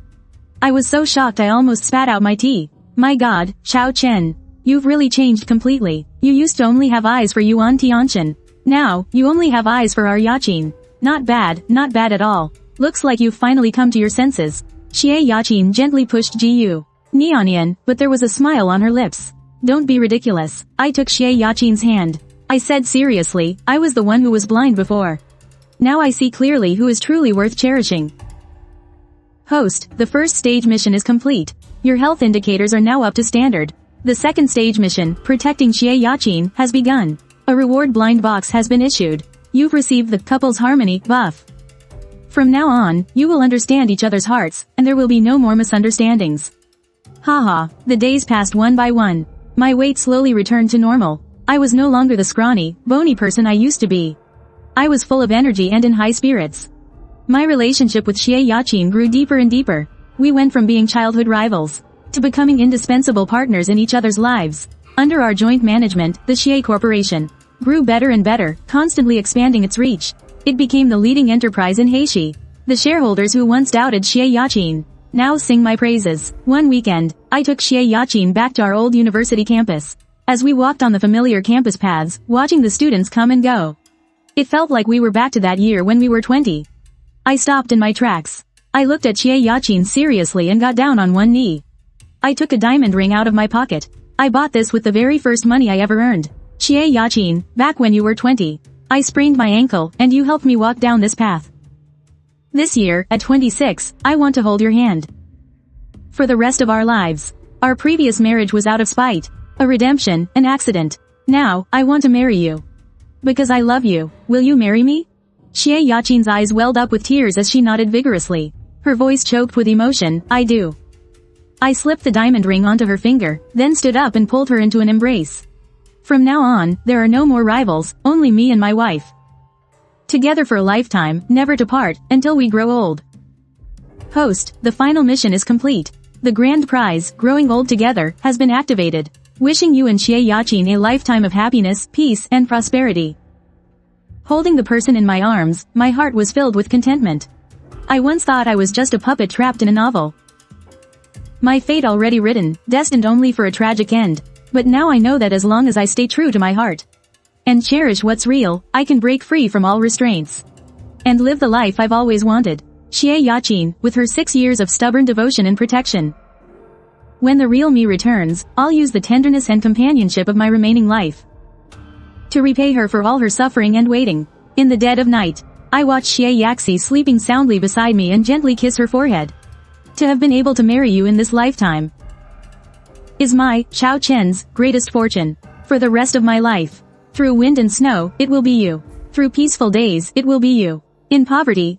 [SPEAKER 1] I was so shocked I almost spat out my tea. My God, Chen, you've really changed completely. You used to only have eyes for Yuan Tianin. Now, you only have eyes for our Yaqin. Not bad at all. Looks like you've finally come to your senses. Xie Yaqin gently pushed Yuan Tianin, but there was a smile on her lips. Don't be ridiculous. I took Xie Yaqin's hand. I said seriously, I was the one who was blind before. Now I see clearly who is truly worth cherishing. Host, the first stage mission is complete. Your health indicators are now up to standard. The second stage mission, protecting Xie Yaqin, has begun. A reward blind box has been issued. You've received the couple's harmony buff. From now on, you will understand each other's hearts, and there will be no more misunderstandings. Haha, the days passed one by one. My weight slowly returned to normal. I was no longer the scrawny, bony person I used to be. I was full of energy and in high spirits. My relationship with Xie Yaqin grew deeper and deeper. We went from being childhood rivals to becoming indispensable partners in each other's lives. Under our joint management, the Xie Corporation grew better and better, constantly expanding its reach. It became the leading enterprise in Heishi. The shareholders who once doubted Xie Yaqin now sing my praises. One weekend, I took Xie Yaqin back to our old university campus. As we walked on the familiar campus paths, watching the students come and go, it felt like we were back to that year when we were 20. I stopped in my tracks. I looked at Xie Yaqin seriously and got down on one knee. I took a diamond ring out of my pocket. I bought this with the very first money I ever earned. Xie Yaqin, back when you were 20. I sprained my ankle, and you helped me walk down this path. This year, at 26, I want to hold your hand. For the rest of our lives. Our previous marriage was out of spite. A redemption, an accident. Now, I want to marry you. Because I love you, will you marry me? Xie Yaqin's eyes welled up with tears as she nodded vigorously. Her voice choked with emotion, I do. I slipped the diamond ring onto her finger, then stood up and pulled her into an embrace. From now on, there are no more rivals, only me and my wife. Together for a lifetime, never to part, until we grow old. Host, the final mission is complete. The grand prize, growing old together, has been activated. Wishing you and Xie Yaqin a lifetime of happiness, peace, and prosperity. Holding the person in my arms, my heart was filled with contentment. I once thought I was just a puppet trapped in a novel. My fate already written, destined only for a tragic end. But now I know that as long as I stay true to my heart and cherish what's real, I can break free from all restraints and live the life I've always wanted. Xie Yaqin, with her 6 years of stubborn devotion and protection. When the real me returns, I'll use the tenderness and companionship of my remaining life to repay her for all her suffering and waiting. In the dead of night, I watched Xie Yaqin sleeping soundly beside me and gently kiss her forehead. To have been able to marry you in this lifetime is my, Qiao Chen's, greatest fortune. For the rest of my life. Through wind and snow, it will be you. Through peaceful days, it will be you. In poverty,